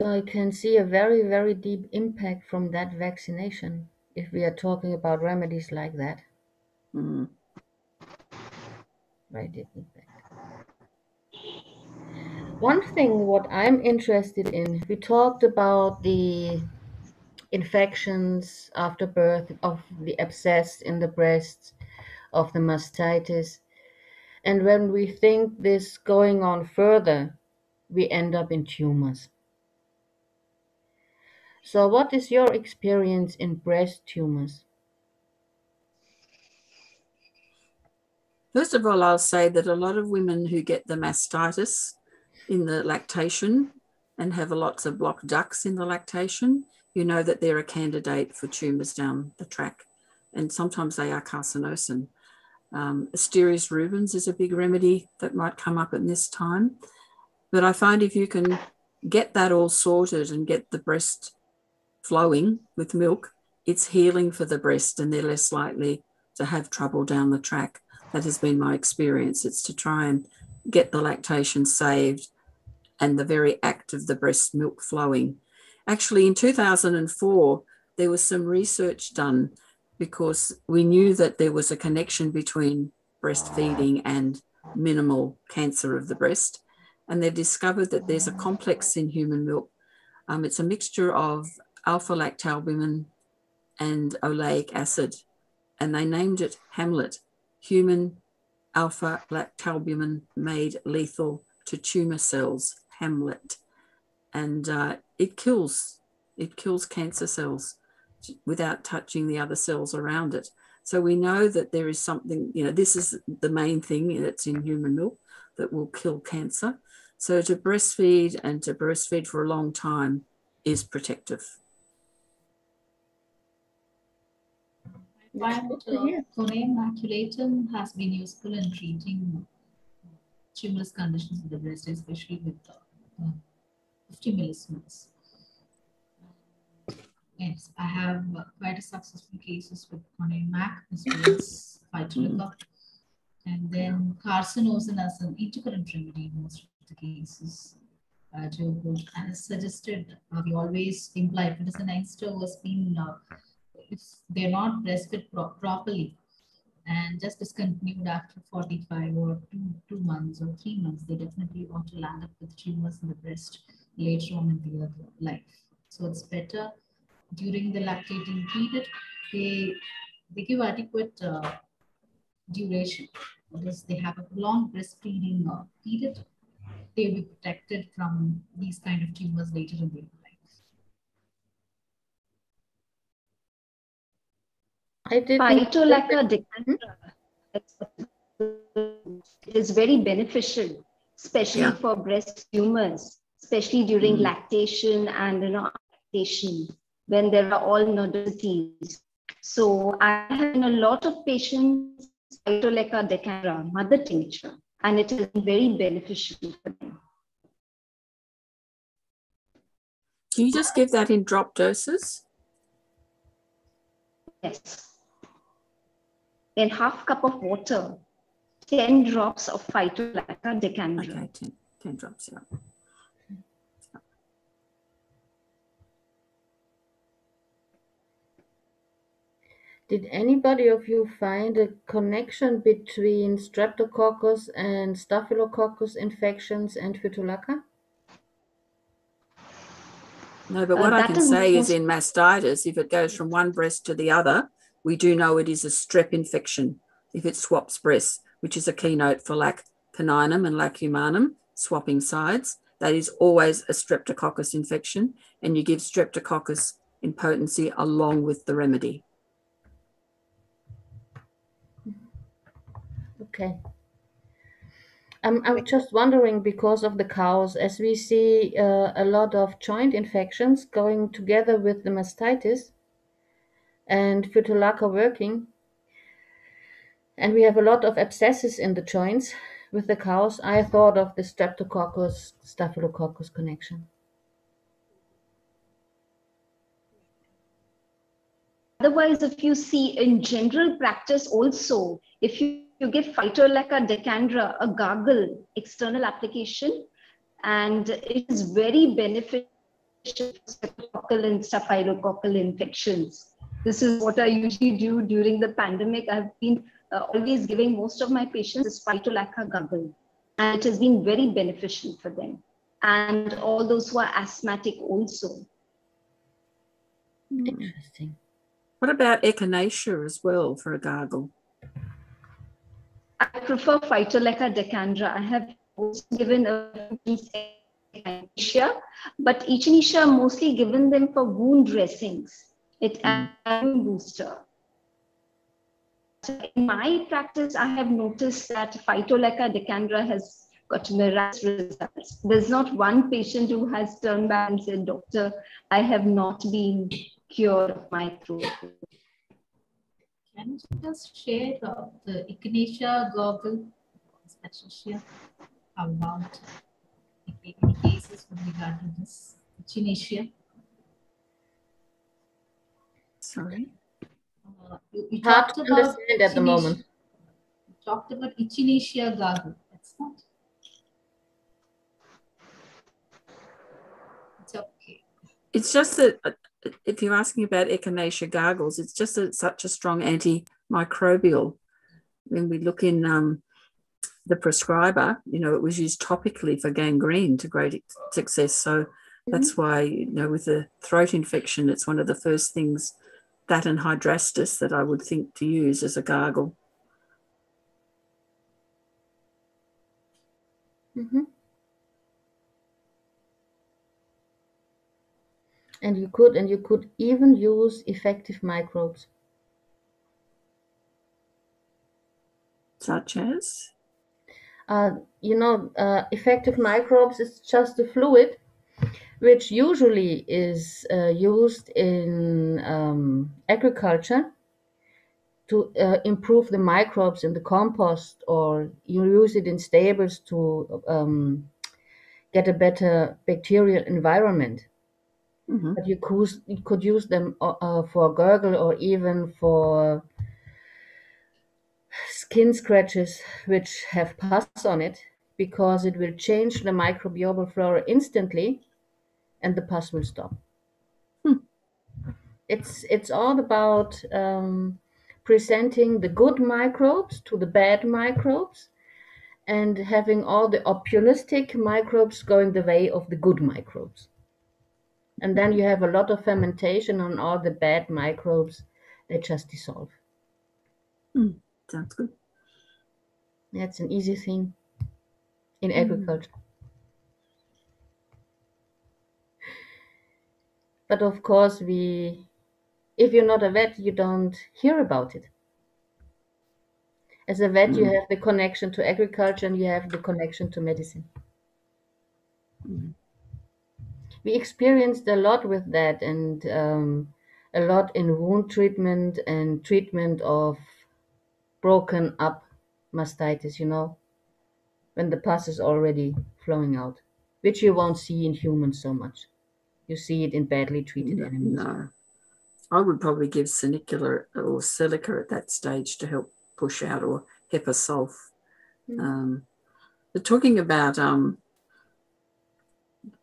I can see a very, very deep impact from that vaccination, if we are talking about remedies like that. Very deep impact. One thing what I'm interested in, we talked about the infections after birth, of the abscess in the breasts, of the mastitis. And when we think this going on further, we end up in tumors. So what is your experience in breast tumors? First of all, I'll say that a lot of women who get the mastitis in the lactation and have lots of blocked ducts in the lactation, you know that they're a candidate for tumours down the track. And sometimes they are carcinosine. Asterias rubens is a big remedy that might come up at this time. But I find if you can get that all sorted and get the breast flowing with milk, it's healing for the breast and they're less likely to have trouble down the track. That has been my experience. It's to try and get the lactation saved and the very act of the breast milk flowing. Actually, in 2004, there was some research done because we knew that there was a connection between breastfeeding and minimal cancer of the breast. And they've discovered that there's a complex in human milk. It's a mixture of alpha-lactalbumin and oleic acid. And they named it Hamlet, human alpha-lactalbumin made lethal to tumor cells, Hamlet. And it kills cancer cells without touching the other cells around it. So we know that there is something, this is the main thing that's in human milk that will kill cancer. So to breastfeed and to breastfeed for a long time is protective. I find Conaine maculatum has been useful in treating tumorous conditions in the breast, especially with 50 millismiths. Yes, I have quite a successful cases with Conaine mac as well as Phytolica. And then carcinosin as an intercurrent remedy in most of the cases. Joao has suggested, we always imply if it is an youngster who has been, if they're not breastfed properly and just discontinued after 45 or 2 months or 3 months, they definitely ought to land up with tumors in the breast later on in their life. So it's better during the lactating period, they give adequate duration. Because they have a long breastfeeding period, they'll be protected from these kind of tumors later in their life. Phytolica is very beneficial, especially for breast tumors, especially during lactation and lactation when there are all nodosities. So I have a lot of patients Phytolica decandra, mother tincture, and it is very beneficial for them. Can you just give that in drop doses? Yes. In half cup of water, 10 drops of Phytolica decandra. Okay, 10 drops, yeah. Did anybody of you find a connection between Streptococcus and Staphylococcus infections and Phytolica? No, but what I can say is in mastitis, if it goes from one breast to the other, we do know it is a strep infection if it swaps breasts, which is a keynote for lac caninum and lac humanum, swapping sides. That is always a Streptococcus infection, and you give Streptococcus in potency along with the remedy. Okay. I'm just wondering, because of the cows, as we see a lot of joint infections going together with the mastitis and Phytolica working, and we have a lot of abscesses in the joints with the cows, I thought of the Streptococcus Staphylococcus connection. Otherwise, if you see in general practice also, if you give Phytolica decandra a gargle external application, and it is very beneficial for streptococcal and staphylococcal infections. This is what I usually do during the pandemic. I've been always giving most of my patients this Phytolica gargle, and it has been very beneficial for them. And all those who are asthmatic also. Interesting. What about echinacea as well for a gargle? I prefer Phytoleca decandra. I have also given a echinacea, but echinacea mostly given them for wound dressings. It adds a immune booster. So in my practice, I have noticed that Phytoleca decandra has got miraculous results. There's not one patient who has turned back and said, "Doctor, I have not been cured of my throat." Can you just share the echinacea goggle, Patricia, about any cases with regard to this echinacea? Sorry. You Hard talked to about understand at the moment. You talked about echinacea gargle. That's not. It's okay. It's just that if you're asking about echinacea gargles, it's just that it's such a strong antimicrobial. When we look in the prescriber, you know, it was used topically for gangrene to great success. So that's why, you know, with the throat infection, it's one of the first things, that and hydrastis, that I would think to use as a gargle. And you could even use effective microbes. Such as? Effective microbes is just a fluid which usually is used in agriculture to improve the microbes in the compost, or you use it in stables to get a better bacterial environment. But you could use them for gurgle, or even for skin scratches which have pus on it, because it will change the microbial flora instantly and the pus will stop. It's all about presenting the good microbes to the bad microbes, and having all the opportunistic microbes going the way of the good microbes. And then you have a lot of fermentation on all the bad microbes, they just dissolve. Sounds good. That's an easy thing in agriculture. But of course, if you're not a vet, you don't hear about it. As a vet, you have the connection to agriculture and you have the connection to medicine. We experienced a lot with that, and a lot in wound treatment and treatment of broken up mastitis, when the pus is already flowing out, which you won't see in humans so much. You see it in badly treated animals. No. I would probably give sanicular or silica at that stage to help push out, or hepasulf. But talking about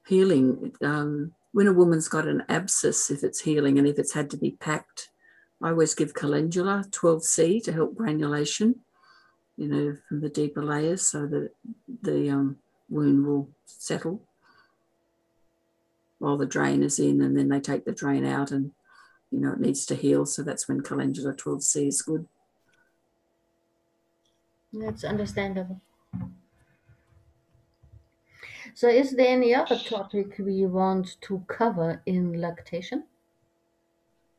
healing, when a woman's got an abscess, if it's healing and if it's had to be packed, I always give calendula 12C to help granulation, from the deeper layers, so that the wound will settle while the drain is in, and then they take the drain out and, it needs to heal. So that's when calendula 12C is good. That's understandable. So is there any other topic we want to cover in lactation?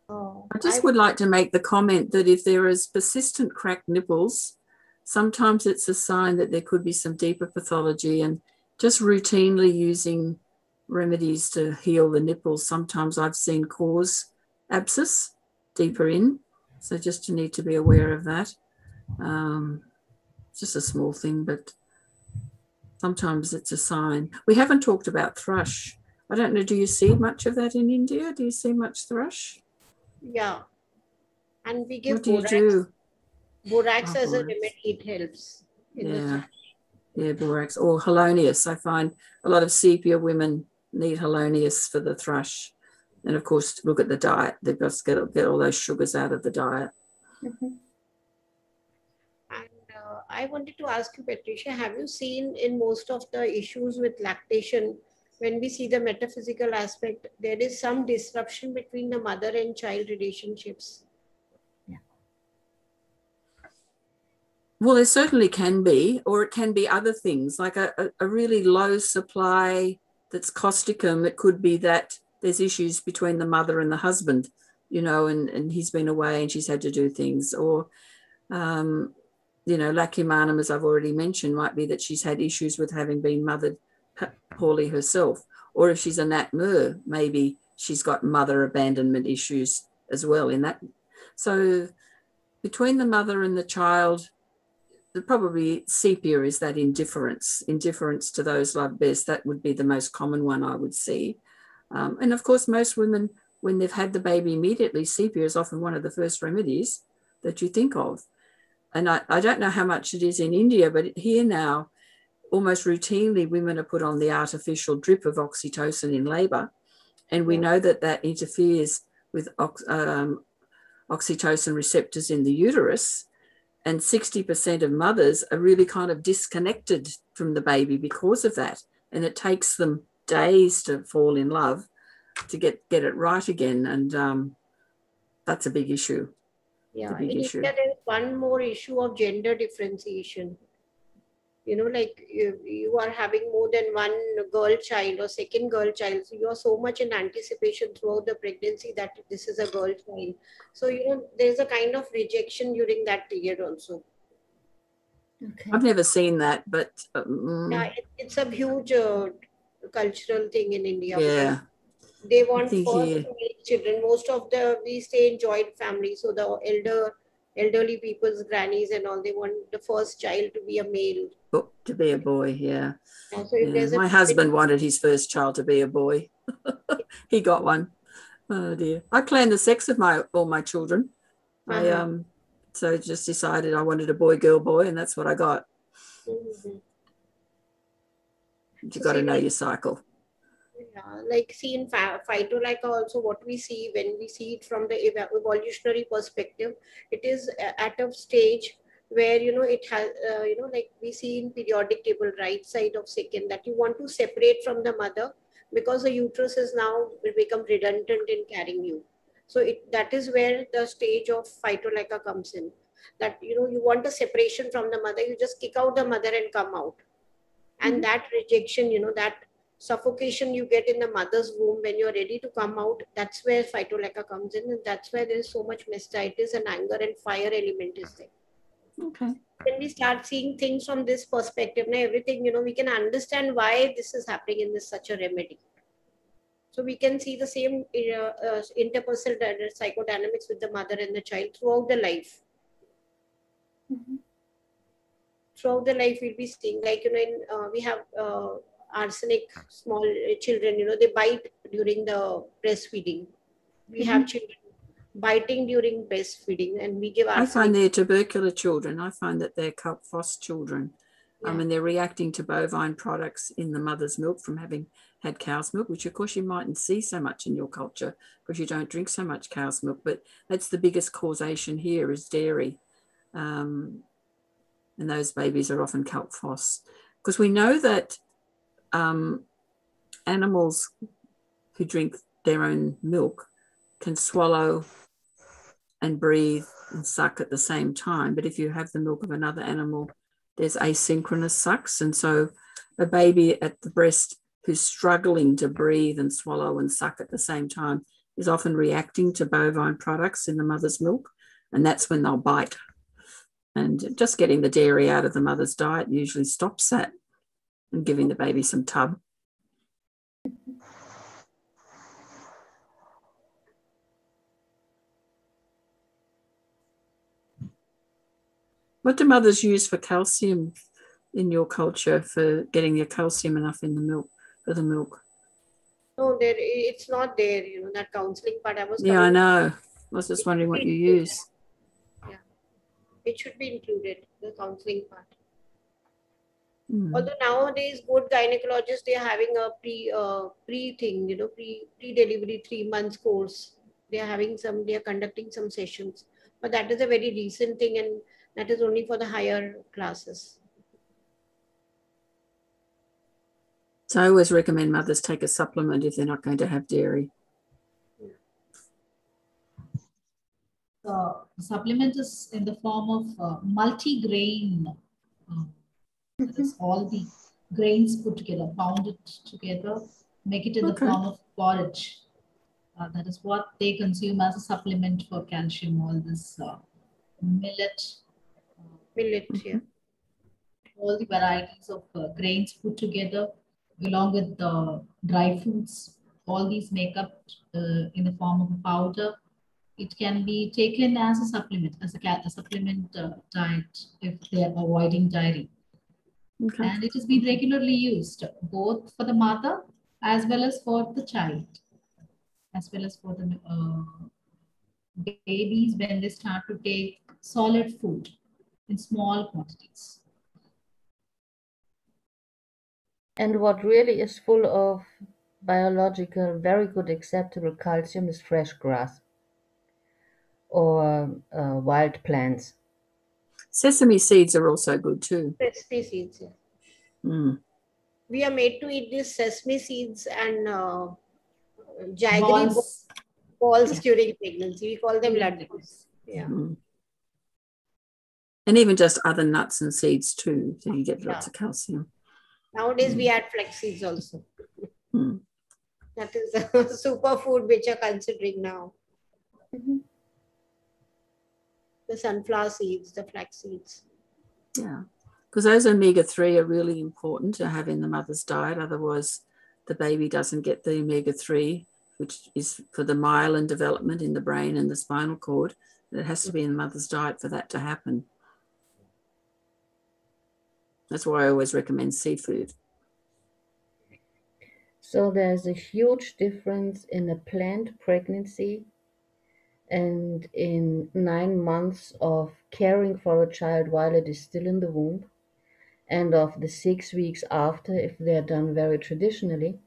I just would like to make the comment that if there is persistent cracked nipples, sometimes it's a sign that there could be some deeper pathology, and just routinely using remedies to heal the nipples, sometimes I've seen cause abscess deeper in. So just you need to be aware of that. It's just a small thing, but sometimes it's a sign. We haven't talked about thrush. I don't know, do you see much of that in India? Do you see much thrush? Yeah. And we give what do you do? Borax as a remedy, it helps. Yeah, borax or Halonius. I find a lot of sepia women need Halonius for the thrush. And of course, look at the diet. They've got to get all those sugars out of the diet. And I wanted to ask you, Patricia, have you seen in most of the issues with lactation, when we see the metaphysical aspect, there is some disruption between the mother and child relationships. Well, there certainly can be, or it can be other things, like a really low supply that's causticum. It could be that there's issues between the mother and the husband, you know, and he's been away and she's had to do things. Or, you know, lacumanum, as I've already mentioned, might be that she's had issues with having been mothered poorly herself. Or if she's a nat mer, maybe she's got mother abandonment issues as well in that. So between the mother and the child, probably sepia is that indifference to those loved best. That would be the most common one I would see. And of course, most women, when they've had the baby immediately, sepia is often one of the first remedies that you think of. And I don't know how much it is in India, but here now, almost routinely, women are put on the artificial drip of oxytocin in labour. And we know that that interferes with oxytocin receptors in the uterus. And 60% of mothers are really kind of disconnected from the baby because of that. And it takes them days to fall in love to get it right again. And that's a big issue. Yeah, in India, there is one more issue of gender differentiation. You know, like you are having more than one girl child or second girl child. So you are so much in anticipation throughout the pregnancy that this is a girl child. So, you know, there's a kind of rejection during that period also. Okay. I've never seen that, but... yeah, it's a huge cultural thing in India. Yeah. They want first children. Most of we stay in joint families. So the elderly people's grannies and all, they want the first child to be a male. Oh, to be a boy, yeah. So if my husband wanted his first child to be a boy. He got one. Oh dear. I planned the sex of all my children. So just decided I wanted a boy, girl, boy, and that's what I got. Mm-hmm. You got to know your cycle. Yeah, like see in phytolacca also, what we see when we see it from the evolutionary perspective, it is at a stage where, you know, it has, you know, like we see in periodic table, right side of second, that you want to separate from the mother because the uterus is now become redundant in carrying you. So that is where the stage of phytolacca comes in, that, you know, you want a separation from the mother, you just kick out the mother and come out. And that rejection, you know, that suffocation you get in the mother's womb when you're ready to come out, that's where phytolacca comes in, and that's where there's so much mastitis and anger and fire element is there. Okay. When we start seeing things from this perspective, now everything, you know, we can understand why this is happening in this such a remedy. So we can see the same interpersonal psychodynamics with the mother and the child throughout the life. Throughout the life, we'll be seeing, like, you know, we have arsenic small children, you know, they bite during the breastfeeding. We have children biting during breastfeeding, and we give arsenic. I find they're tubercular children. I find that they're FOS children. And they're reacting to bovine products in the mother's milk from having had cow's milk, which of course you mightn't see so much in your culture because you don't drink so much cow's milk, but that's the biggest causation here is dairy. And those babies are often FOS. Because we know that animals who drink their own milk can swallow and breathe and suck at the same time. But if you have the milk of another animal, there's asynchronous sucks. And so a baby at the breast who's struggling to breathe and swallow and suck at the same time is often reacting to bovine products in the mother's milk. And that's when they'll bite. And just getting the dairy out of the mother's diet usually stops that, and giving the baby some tub. What do mothers use for calcium in your culture for getting your calcium enough in the milk, for the milk? No, it's not there, you know, that counseling part. I know. I was just wondering what you use. Yeah, it should be included, the counseling part. Although nowadays, good gynecologists, they are having a pre-thing, you know, pre-delivery 3 months course. They are conducting some sessions. But that is a very recent thing, and that is only for the higher classes. So I always recommend mothers take a supplement if they're not going to have dairy. The supplement is in the form of multi-grain. That is all the grains put together, pounded together, make it in the form of porridge. That is what they consume as a supplement for calcium, all this millet. Millet, yeah. All the varieties of grains put together along with the dry fruits. All these make up in the form of a powder. It can be taken as a supplement, as a supplement diet if they are avoiding dairy. Okay. And it has been regularly used both for the mother as well as for the child, as well as for the babies when they start to take solid food in small quantities. And what really is full of biological, very good acceptable calcium is fresh grass or wild plants. Sesame seeds are also good too. Sesame seeds, yeah. Mm. We are made to eat these sesame seeds and jaggery balls during pregnancy. We call them laddus. Yeah. Mm. And even just other nuts and seeds too, so you get lots of calcium. Nowadays we add flax seeds also. Mm. That is a superfood which are considering now. Mm-hmm. The sunflower seeds, the flax seeds. Yeah, because those omega-3 are really important to have in the mother's diet. Otherwise, the baby doesn't get the omega-3, which is for the myelin development in the brain and the spinal cord. It has to be in the mother's diet for that to happen. That's why I always recommend seafood. So there's a huge difference in a planned pregnancy and in 9 months of caring for a child while it is still in the womb, and of the 6 weeks after, if they're done very traditionally,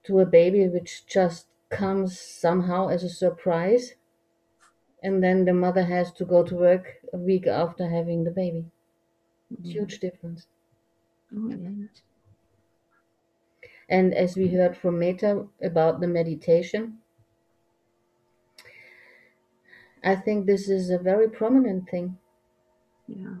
to a baby which just comes somehow as a surprise, and then the mother has to go to work a week after having the baby. Huge difference. Oh, yeah. And as we heard from Meeta about the meditation, I think this is a very prominent thing. Yeah.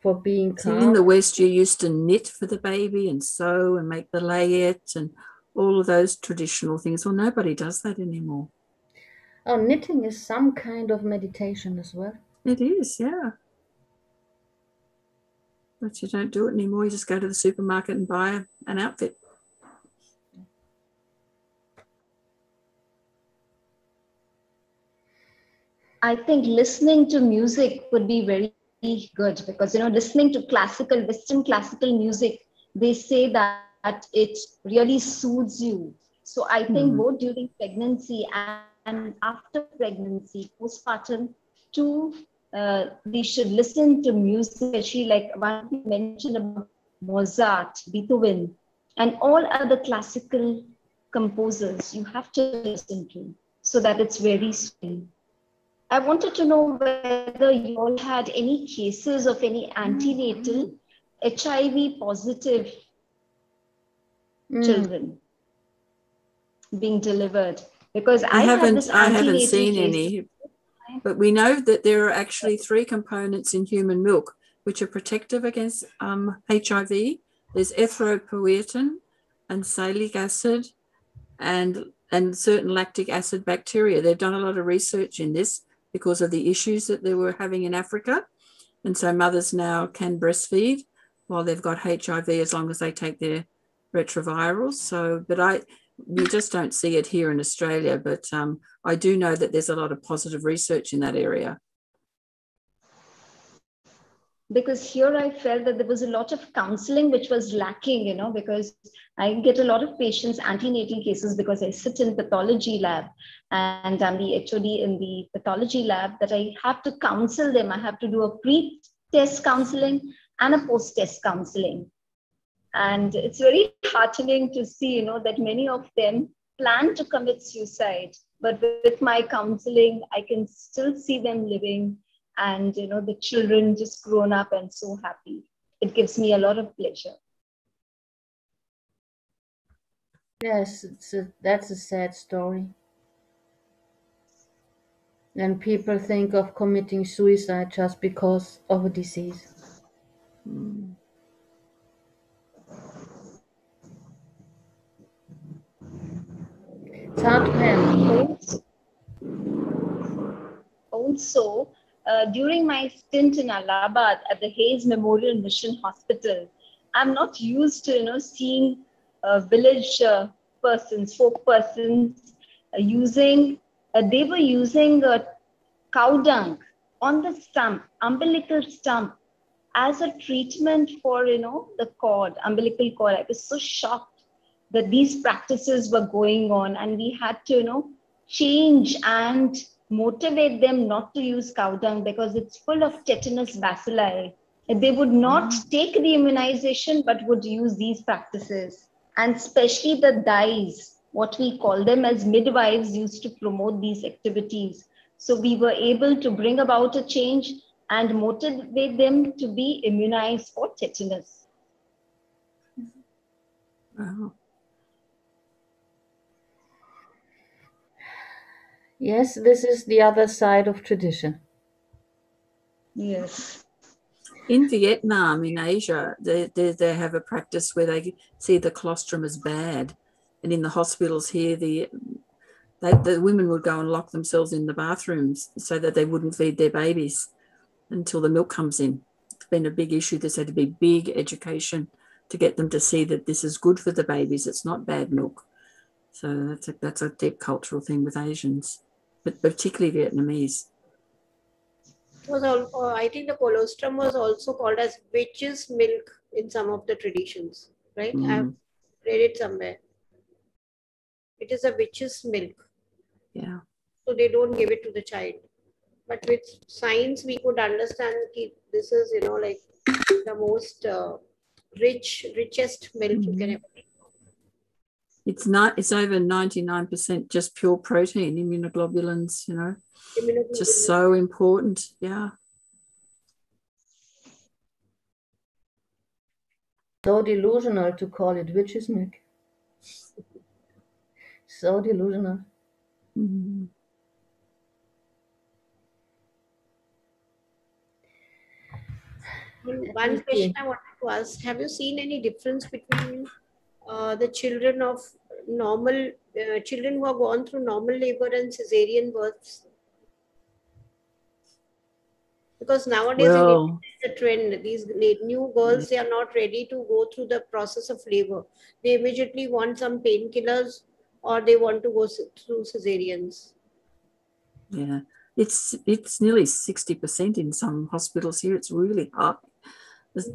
For being See, calm. in the West, you used to knit for the baby and sew and make the layette and all of those traditional things. Well, nobody does that anymore. Oh, knitting is some kind of meditation as well. It is, yeah. But you don't do it anymore. You just go to the supermarket and buy an outfit. I think listening to music would be very good because, listening to Western classical music, they say that it really soothes you. So I think both during pregnancy and after pregnancy, postpartum, too, we should listen to music, especially like one you mentioned about Mozart, Beethoven, and all other classical composers you have to listen to so that it's very soothing. I wanted to know whether you all had any cases of any antenatal HIV positive children being delivered, because I haven't seen any, but we know that there are actually 3 components in human milk which are protective against HIV. There's erythropoietin and salicylic acid and certain lactic acid bacteria. They've done a lot of research in this because of the issues that they were having in Africa. And so mothers now can breastfeed while they've got HIV as long as they take their retrovirals. So, but we just don't see it here in Australia, but I do know that there's a lot of positive research in that area. Because here I felt that there was a lot of counseling which was lacking, because I get a lot of patients, antenatal cases, because I sit in pathology lab and I'm the HOD in the pathology lab, that I have to counsel them. I have to do a pre-test counseling and a post-test counseling. And it's very heartening to see, that many of them plan to commit suicide, but with my counseling, I can still see them living. And, the children just grown up and so happy. It gives me a lot of pleasure. Yes, that's a sad story. And people think of committing suicide just because of a disease. Mm. It's hard to handle. Also, during my stint in Allahabad at the Hayes Memorial Mission Hospital, I'm not used to seeing village persons, folk persons they were using cow dung on the stump, umbilical stump, as a treatment for the cord, umbilical cord. I was so shocked that these practices were going on, and we had to change and motivate them not to use cow dung because it's full of tetanus bacilli. They would not take the immunization but would use these practices. And especially the dyes, what we call them as midwives, used to promote these activities. So we were able to bring about a change and motivate them to be immunized for tetanus. Wow. Yes, this is the other side of tradition. Yes. In Vietnam, in Asia, they have a practice where they see the colostrum as bad. And in the hospitals here, the women would go and lock themselves in the bathrooms so that they wouldn't feed their babies until the milk comes in. It's been a big issue. There's had to be big education to get them to see that this is good for the babies. It's not bad milk. So that's a deep cultural thing with Asians, but particularly Vietnamese. I think the colostrum was also called as witch's milk in some of the traditions, right? I've read it somewhere. It is a witch's milk. Yeah. So they don't give it to the child. But with science, we could understand this is, like the most richest milk you can ever make. It's over 99% just pure protein, immunoglobulins, just so important. Yeah. So delusional to call it witch's milk. So delusional. Mm-hmm. One question I wanted to ask, have you seen any difference between the children of normal, children who have gone through normal labor and cesarean births? Because nowadays the trend, these new girls, they are not ready to go through the process of labor. They immediately want some painkillers or they want to go through cesareans. Yeah, it's nearly 60% in some hospitals here. It's really high.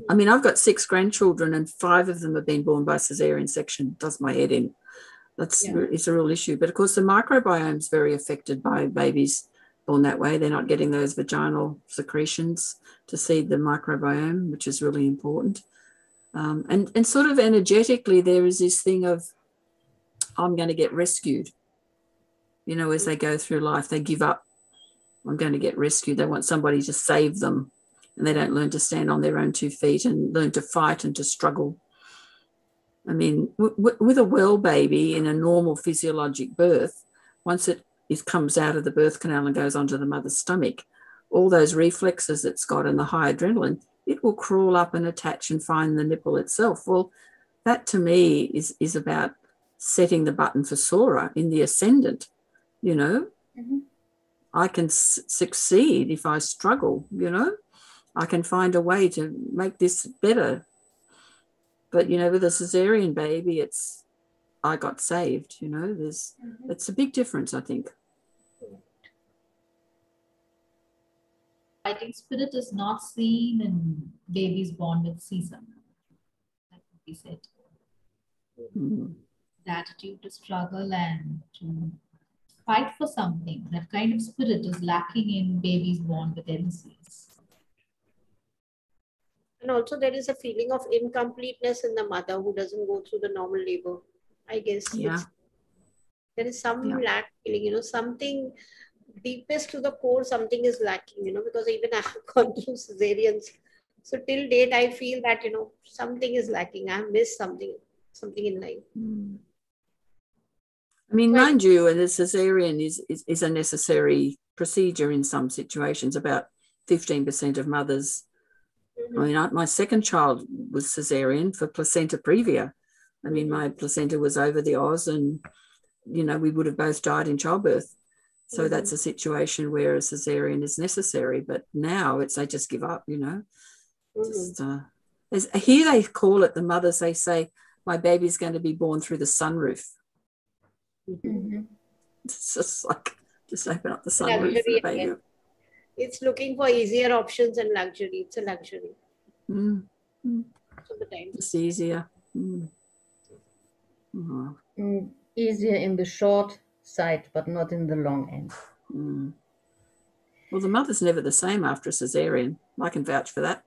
I mean, I've got 6 grandchildren and 5 of them have been born by cesarean section. Does my head in. It's a real issue. But of course, the microbiome is very affected by babies born that way. They're not getting those vaginal secretions to seed the microbiome, which is really important. And sort of energetically, there is this thing of, I'm going to get rescued. As they go through life, they give up. I'm going to get rescued. They want somebody to save them, and they don't learn to stand on their own 2 feet and learn to fight and to struggle. I mean, with a well baby in a normal physiologic birth, once it comes out of the birth canal and goes onto the mother's stomach, all those reflexes it's got and the high adrenaline, it will crawl up and attach and find the nipple itself. Well, that to me is about setting the button for Sora in the ascendant. I can succeed if I struggle. I can find a way to make this better. But with a cesarean baby, I got saved. It's a big difference, I think. I think spirit is not seen in babies born with C-section. That would be said. The attitude to struggle and to fight for something, that kind of spirit is lacking in babies born with NCs. And also there is a feeling of incompleteness in the mother who doesn't go through the normal labor. I guess there is some lack feeling, something deepest to the core, something is lacking, because even I have gone through cesareans. So till date, I feel that, something is lacking. I have missed something in life. I mean, mind you, and the cesarean is a necessary procedure in some situations. About 15% of mothers. I mean, my second child was cesarean for placenta previa. I mean, my placenta was over the Oz, and you know, we would have both died in childbirth. So that's a situation where a cesarean is necessary. But now they just give up, you know. Just, here they call it, the mothers, they say, my baby's going to be born through the sunroof. It's just like, just open up the sunroof for the baby. It's looking for easier options and luxury. It's a luxury. It's easier. Easier in the short side, but not in the long end. Well, the mother's never the same after a cesarean. I can vouch for that.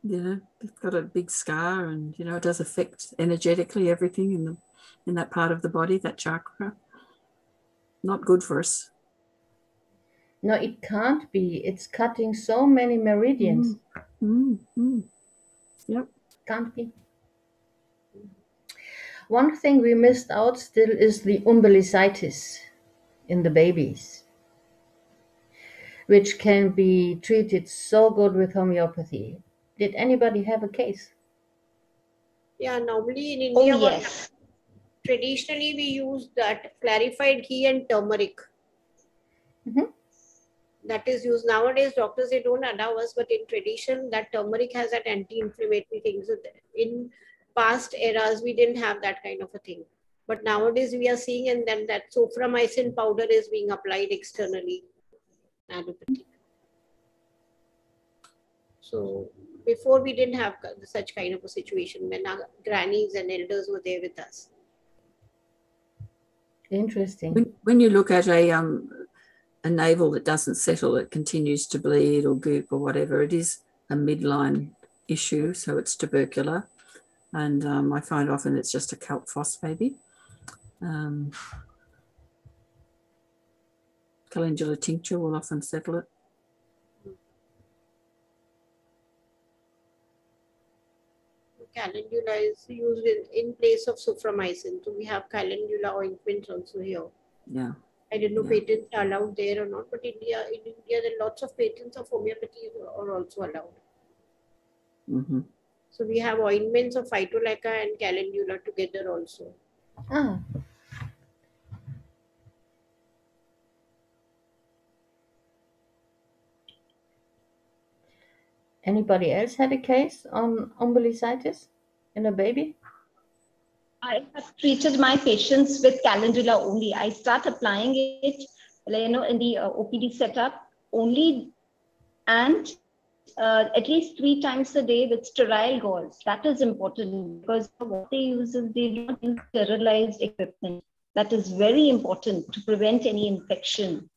You know, they've got a big scar, and you know, it does affect energetically everything in that part of the body, that chakra. Not good for us. No, it can't be. It's cutting so many meridians. Yep. Can't be. One thing we missed out still is the umbilicitis in the babies, which can be treated so good with homeopathy. Did anybody have a case? Yeah, normally in India, yes. Traditionally we use that clarified ghee and turmeric. That is used nowadays. Doctors, they don't allow us, but in tradition, that turmeric has that anti-inflammatory thing. So in past eras, we didn't have that kind of a thing. But nowadays we are seeing, and then that soframycin powder is being applied externally. Allopathic. So before we didn't have such kind of a situation when our grannies and elders were there with us. Interesting. When you look at a navel that doesn't settle, it continues to bleed or goop or whatever, it is a midline issue, so it's tubercular. And I find often it's just a calc phos maybe. Calendula tincture will often settle it. Calendula is used in place of soframycin. So we have calendula ointments also here. Yeah. I didn't know patents are allowed there or not, but in India there are lots of patents of homeopathy are also allowed. So we have ointments of phytolacca and calendula together also. Anybody else had a case on umbilicitis in a baby? I have treated my patients with calendula only. I start applying it, you know, in the OPD setup only, and at least 3 times a day with sterile gauze. That is important because what they use is they do not use sterilized equipment. That is very important to prevent any infection,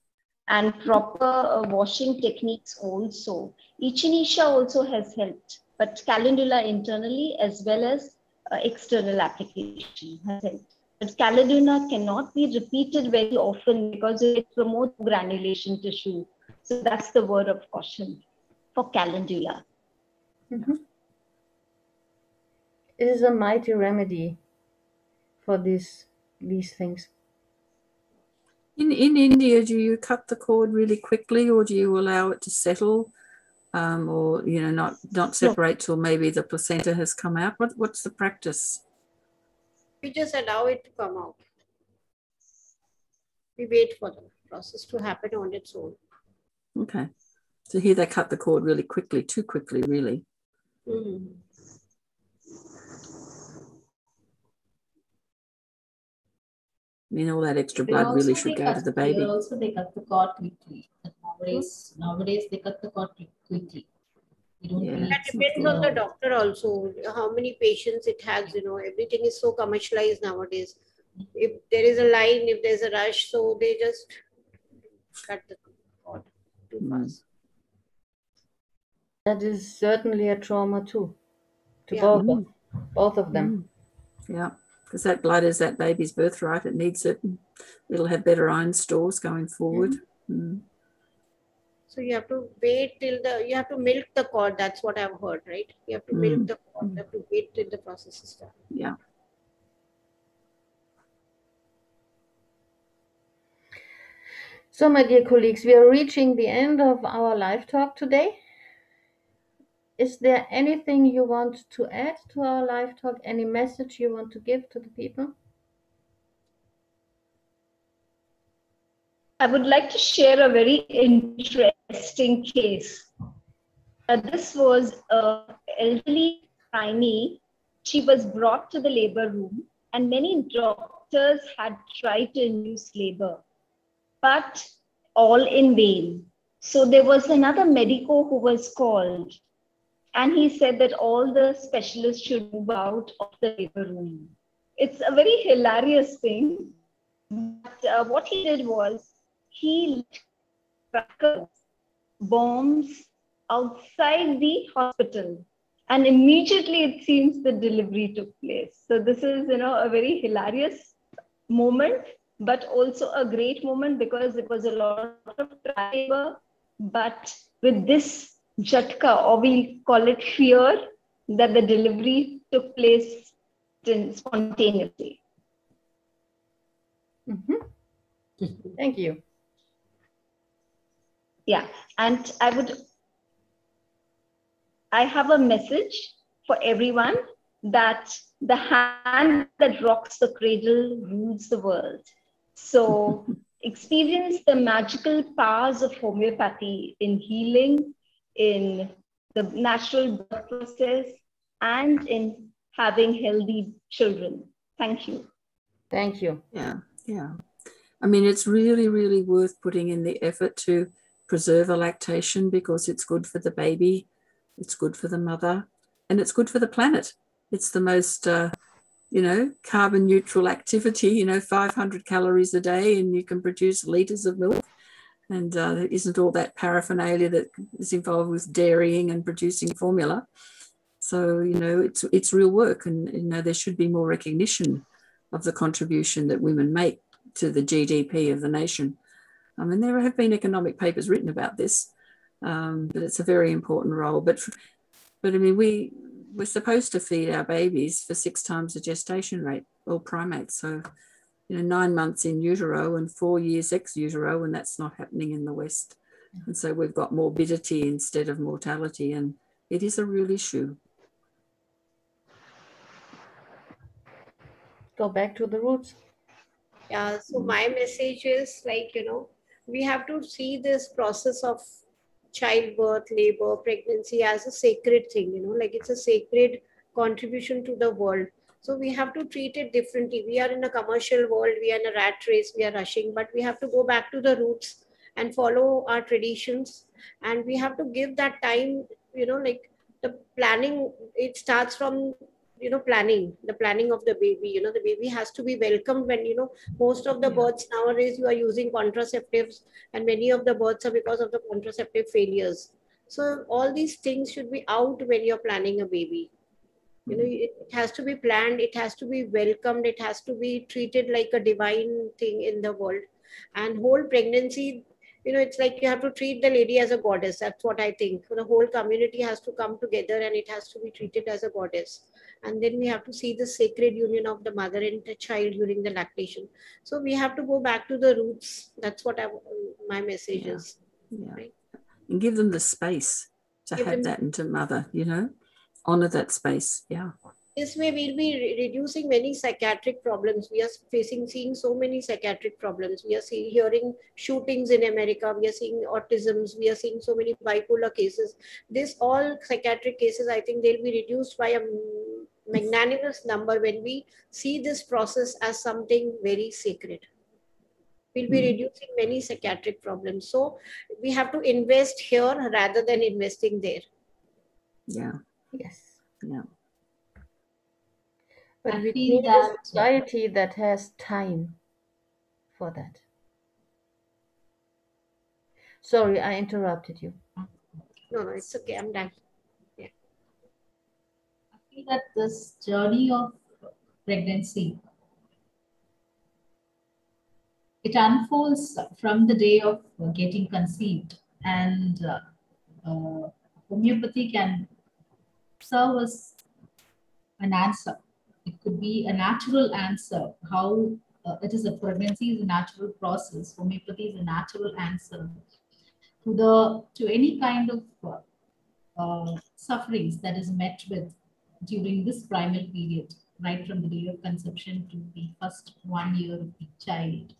and proper washing techniques also. Echinacea also has helped, but calendula internally as well as external application has helped. But calendula cannot be repeated very often because it promotes granulation tissue. So that's the word of caution for calendula. It is a mighty remedy for these things. In India, do you cut the cord really quickly, or do you allow it to settle, or you know, not separate till maybe the placenta has come out? What's the practice? We just allow it to come out. We wait for the process to happen on its own. Okay, so here they cut the cord really quickly, too quickly, really. I mean, all that extra blood really should go to the baby. Here also they cut the cord quickly. Nowadays they cut the cord quickly. That depends on the doctor also, how many patients it has, you know, everything is so commercialized nowadays. If there is a line, if there's a rush, so they just cut the cord too fast. That is certainly a trauma too, to both of them. Yeah, because that blood is that baby's birthright. It needs it. It'll have better iron stores going forward. So you have to wait till you have to milk the cord. That's what I've heard, right? You have to milk the cord. You have to wait till the process is done. Yeah. So, my dear colleagues, we are reaching the end of our live talk today. Is there anything you want to add to our live talk? Any message you want to give to the people? I would like to share a very interesting case. This was an elderly tiny. She was brought to the labor room, and many doctors had tried to induce labor, but all in vain. So there was another medico who was called, and he said that all the specialists should move out of the labor room. It's a very hilarious thing. But what he did was he lit crackers, bombs outside the hospital, and immediately it seems the delivery took place. So this is, a very hilarious moment, but also a great moment because it was a lot of trial labor, but with this jhatka, or we call it fear, that the delivery took place spontaneously. Thank you. Yeah, and I have a message for everyone that the hand that rocks the cradle rules the world. So experience the magical powers of homeopathy in healing, in the natural birth process, and in having healthy children. Thank you. Thank you. Yeah, yeah. I mean, it's really, really worth putting in the effort to preserve a lactation because it's good for the baby, it's good for the mother, and it's good for the planet. It's the most, carbon neutral activity, 500 calories a day, and you can produce litres of milk. And there isn't all that paraphernalia that is involved with dairying and producing formula. So, it's real work, and, there should be more recognition of the contribution that women make to the GDP of the nation. I mean, there have been economic papers written about this, but it's a very important role. But I mean, we're supposed to feed our babies for 6 times the gestation rate, all primates. So, 9 months in utero and 4 years ex utero, and that's not happening in the West. And so we've got morbidity instead of mortality, and it is a real issue. Go back to the roots. Yeah, so my message is we have to see this process of childbirth, labor, pregnancy as a sacred thing, like it's a sacred contribution to the world. So we have to treat it differently. We are in a commercial world, we are in a rat race, we are rushing, but we have to go back to the roots and follow our traditions. And we have to give that time, like the planning, it starts from planning of the baby. The baby has to be welcomed when most of the births nowadays you are using contraceptives, and many of the births are because of the contraceptive failures. So all these things should be out when you're planning a baby. It has to be planned, it has to be welcomed, it has to be treated like a divine thing in the world. And whole pregnancy, it's like you have to treat the lady as a goddess. That's what I think. The whole community has to come together and it has to be treated as a goddess. And then we have to see the sacred union of the mother and the child during the lactation. So we have to go back to the roots. That's what my message is. Yeah. Right? And give them the space to have that into mother, honor that space. Yeah. This way we'll be reducing many psychiatric problems. We are seeing so many psychiatric problems. We are hearing shootings in America. We are seeing autisms. We are seeing so many bipolar cases. This all psychiatric cases, I think they'll be reduced by a magnanimous number when we see this process as something very sacred. We'll be reducing many psychiatric problems. So we have to invest here rather than investing there. Yeah. Yes. Yeah. But I we feel need that a society that has time for that. Sorry, I interrupted you. No, it's okay. I'm done. Yeah. I feel that this journey of pregnancy, it unfolds from the day of getting conceived, and homeopathy can serve as an answer. It could be a natural answer how it is a pregnancy is a natural process. Homeopathy is a natural answer to any kind of sufferings that is met with during this primal period, right from the day of conception to the first 1 year of the child.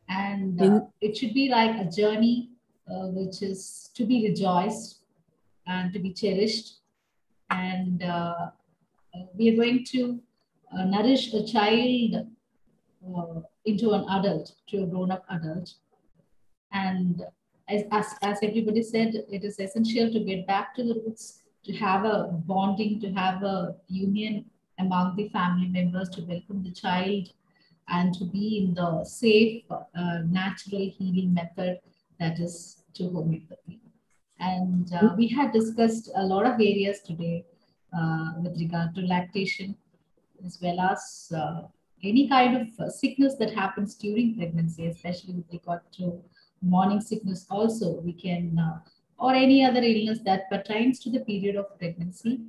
And it should be like a journey which is to be rejoiced and to be cherished. And we are going to nourish a child into an adult, to a grown-up adult. And as everybody said, it is essential to get back to the roots, to have a bonding, to have a union among the family members, to welcome the child, and to be in the safe, natural healing method that is to homeopathy. And we had discussed a lot of areas today with regard to lactation, as well as any kind of sickness that happens during pregnancy, especially with regard to morning sickness also. We can, or any other illness that pertains to the period of pregnancy,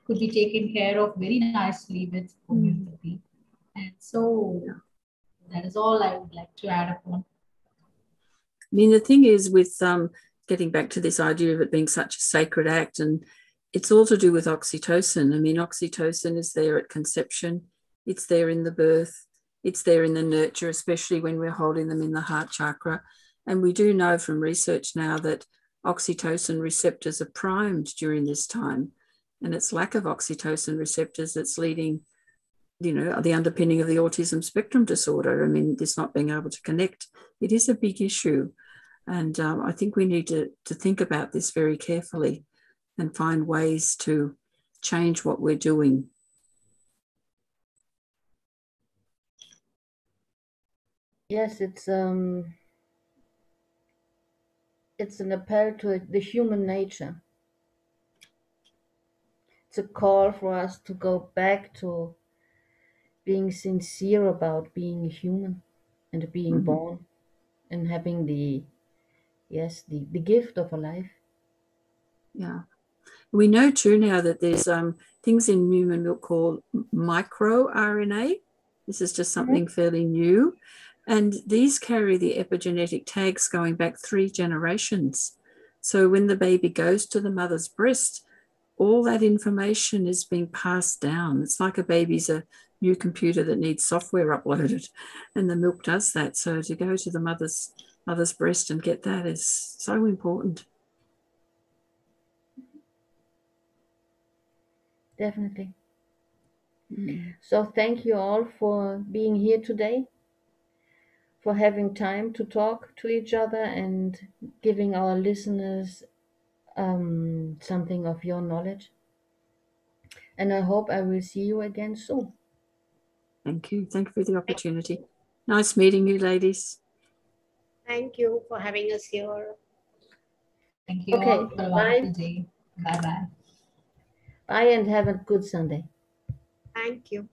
could be taken care of very nicely with homeopathy. And so that is all I would like to add upon. I mean, the thing is with getting back to this idea of it being such a sacred act, and it's all to do with oxytocin. I mean, oxytocin is there at conception, it's there in the birth, it's there in the nurture, especially when we're holding them in the heart chakra. And we do know from research now that oxytocin receptors are primed during this time. And it's lack of oxytocin receptors that's leading, you know, the underpinning of the autism spectrum disorder. I mean, this not being able to connect, it is a big issue. And I think we need to think about this very carefully and find ways to change what we're doing. Yes, it's an appeal to the human nature. It's a call for us to go back to being sincere about being human and being born and having the gift of a life. Yeah. We know too now that there's things in human milk called microRNA. This is just something fairly new. And these carry the epigenetic tags going back 3 generations. So when the baby goes to the mother's breast, all that information is being passed down. It's like a baby's a new computer that needs software uploaded, and the milk does that. So to go to the mother's breast and get that is so important. Definitely. So thank you all for being here today, for having time to talk to each other and giving our listeners something of your knowledge. And I hope I will see you again soon. Thank you. Thank you for the opportunity. Nice meeting you, ladies. Thank you for having us here. Thank you all for a wonderful day. Bye-bye. Bye and have a good Sunday. Thank you.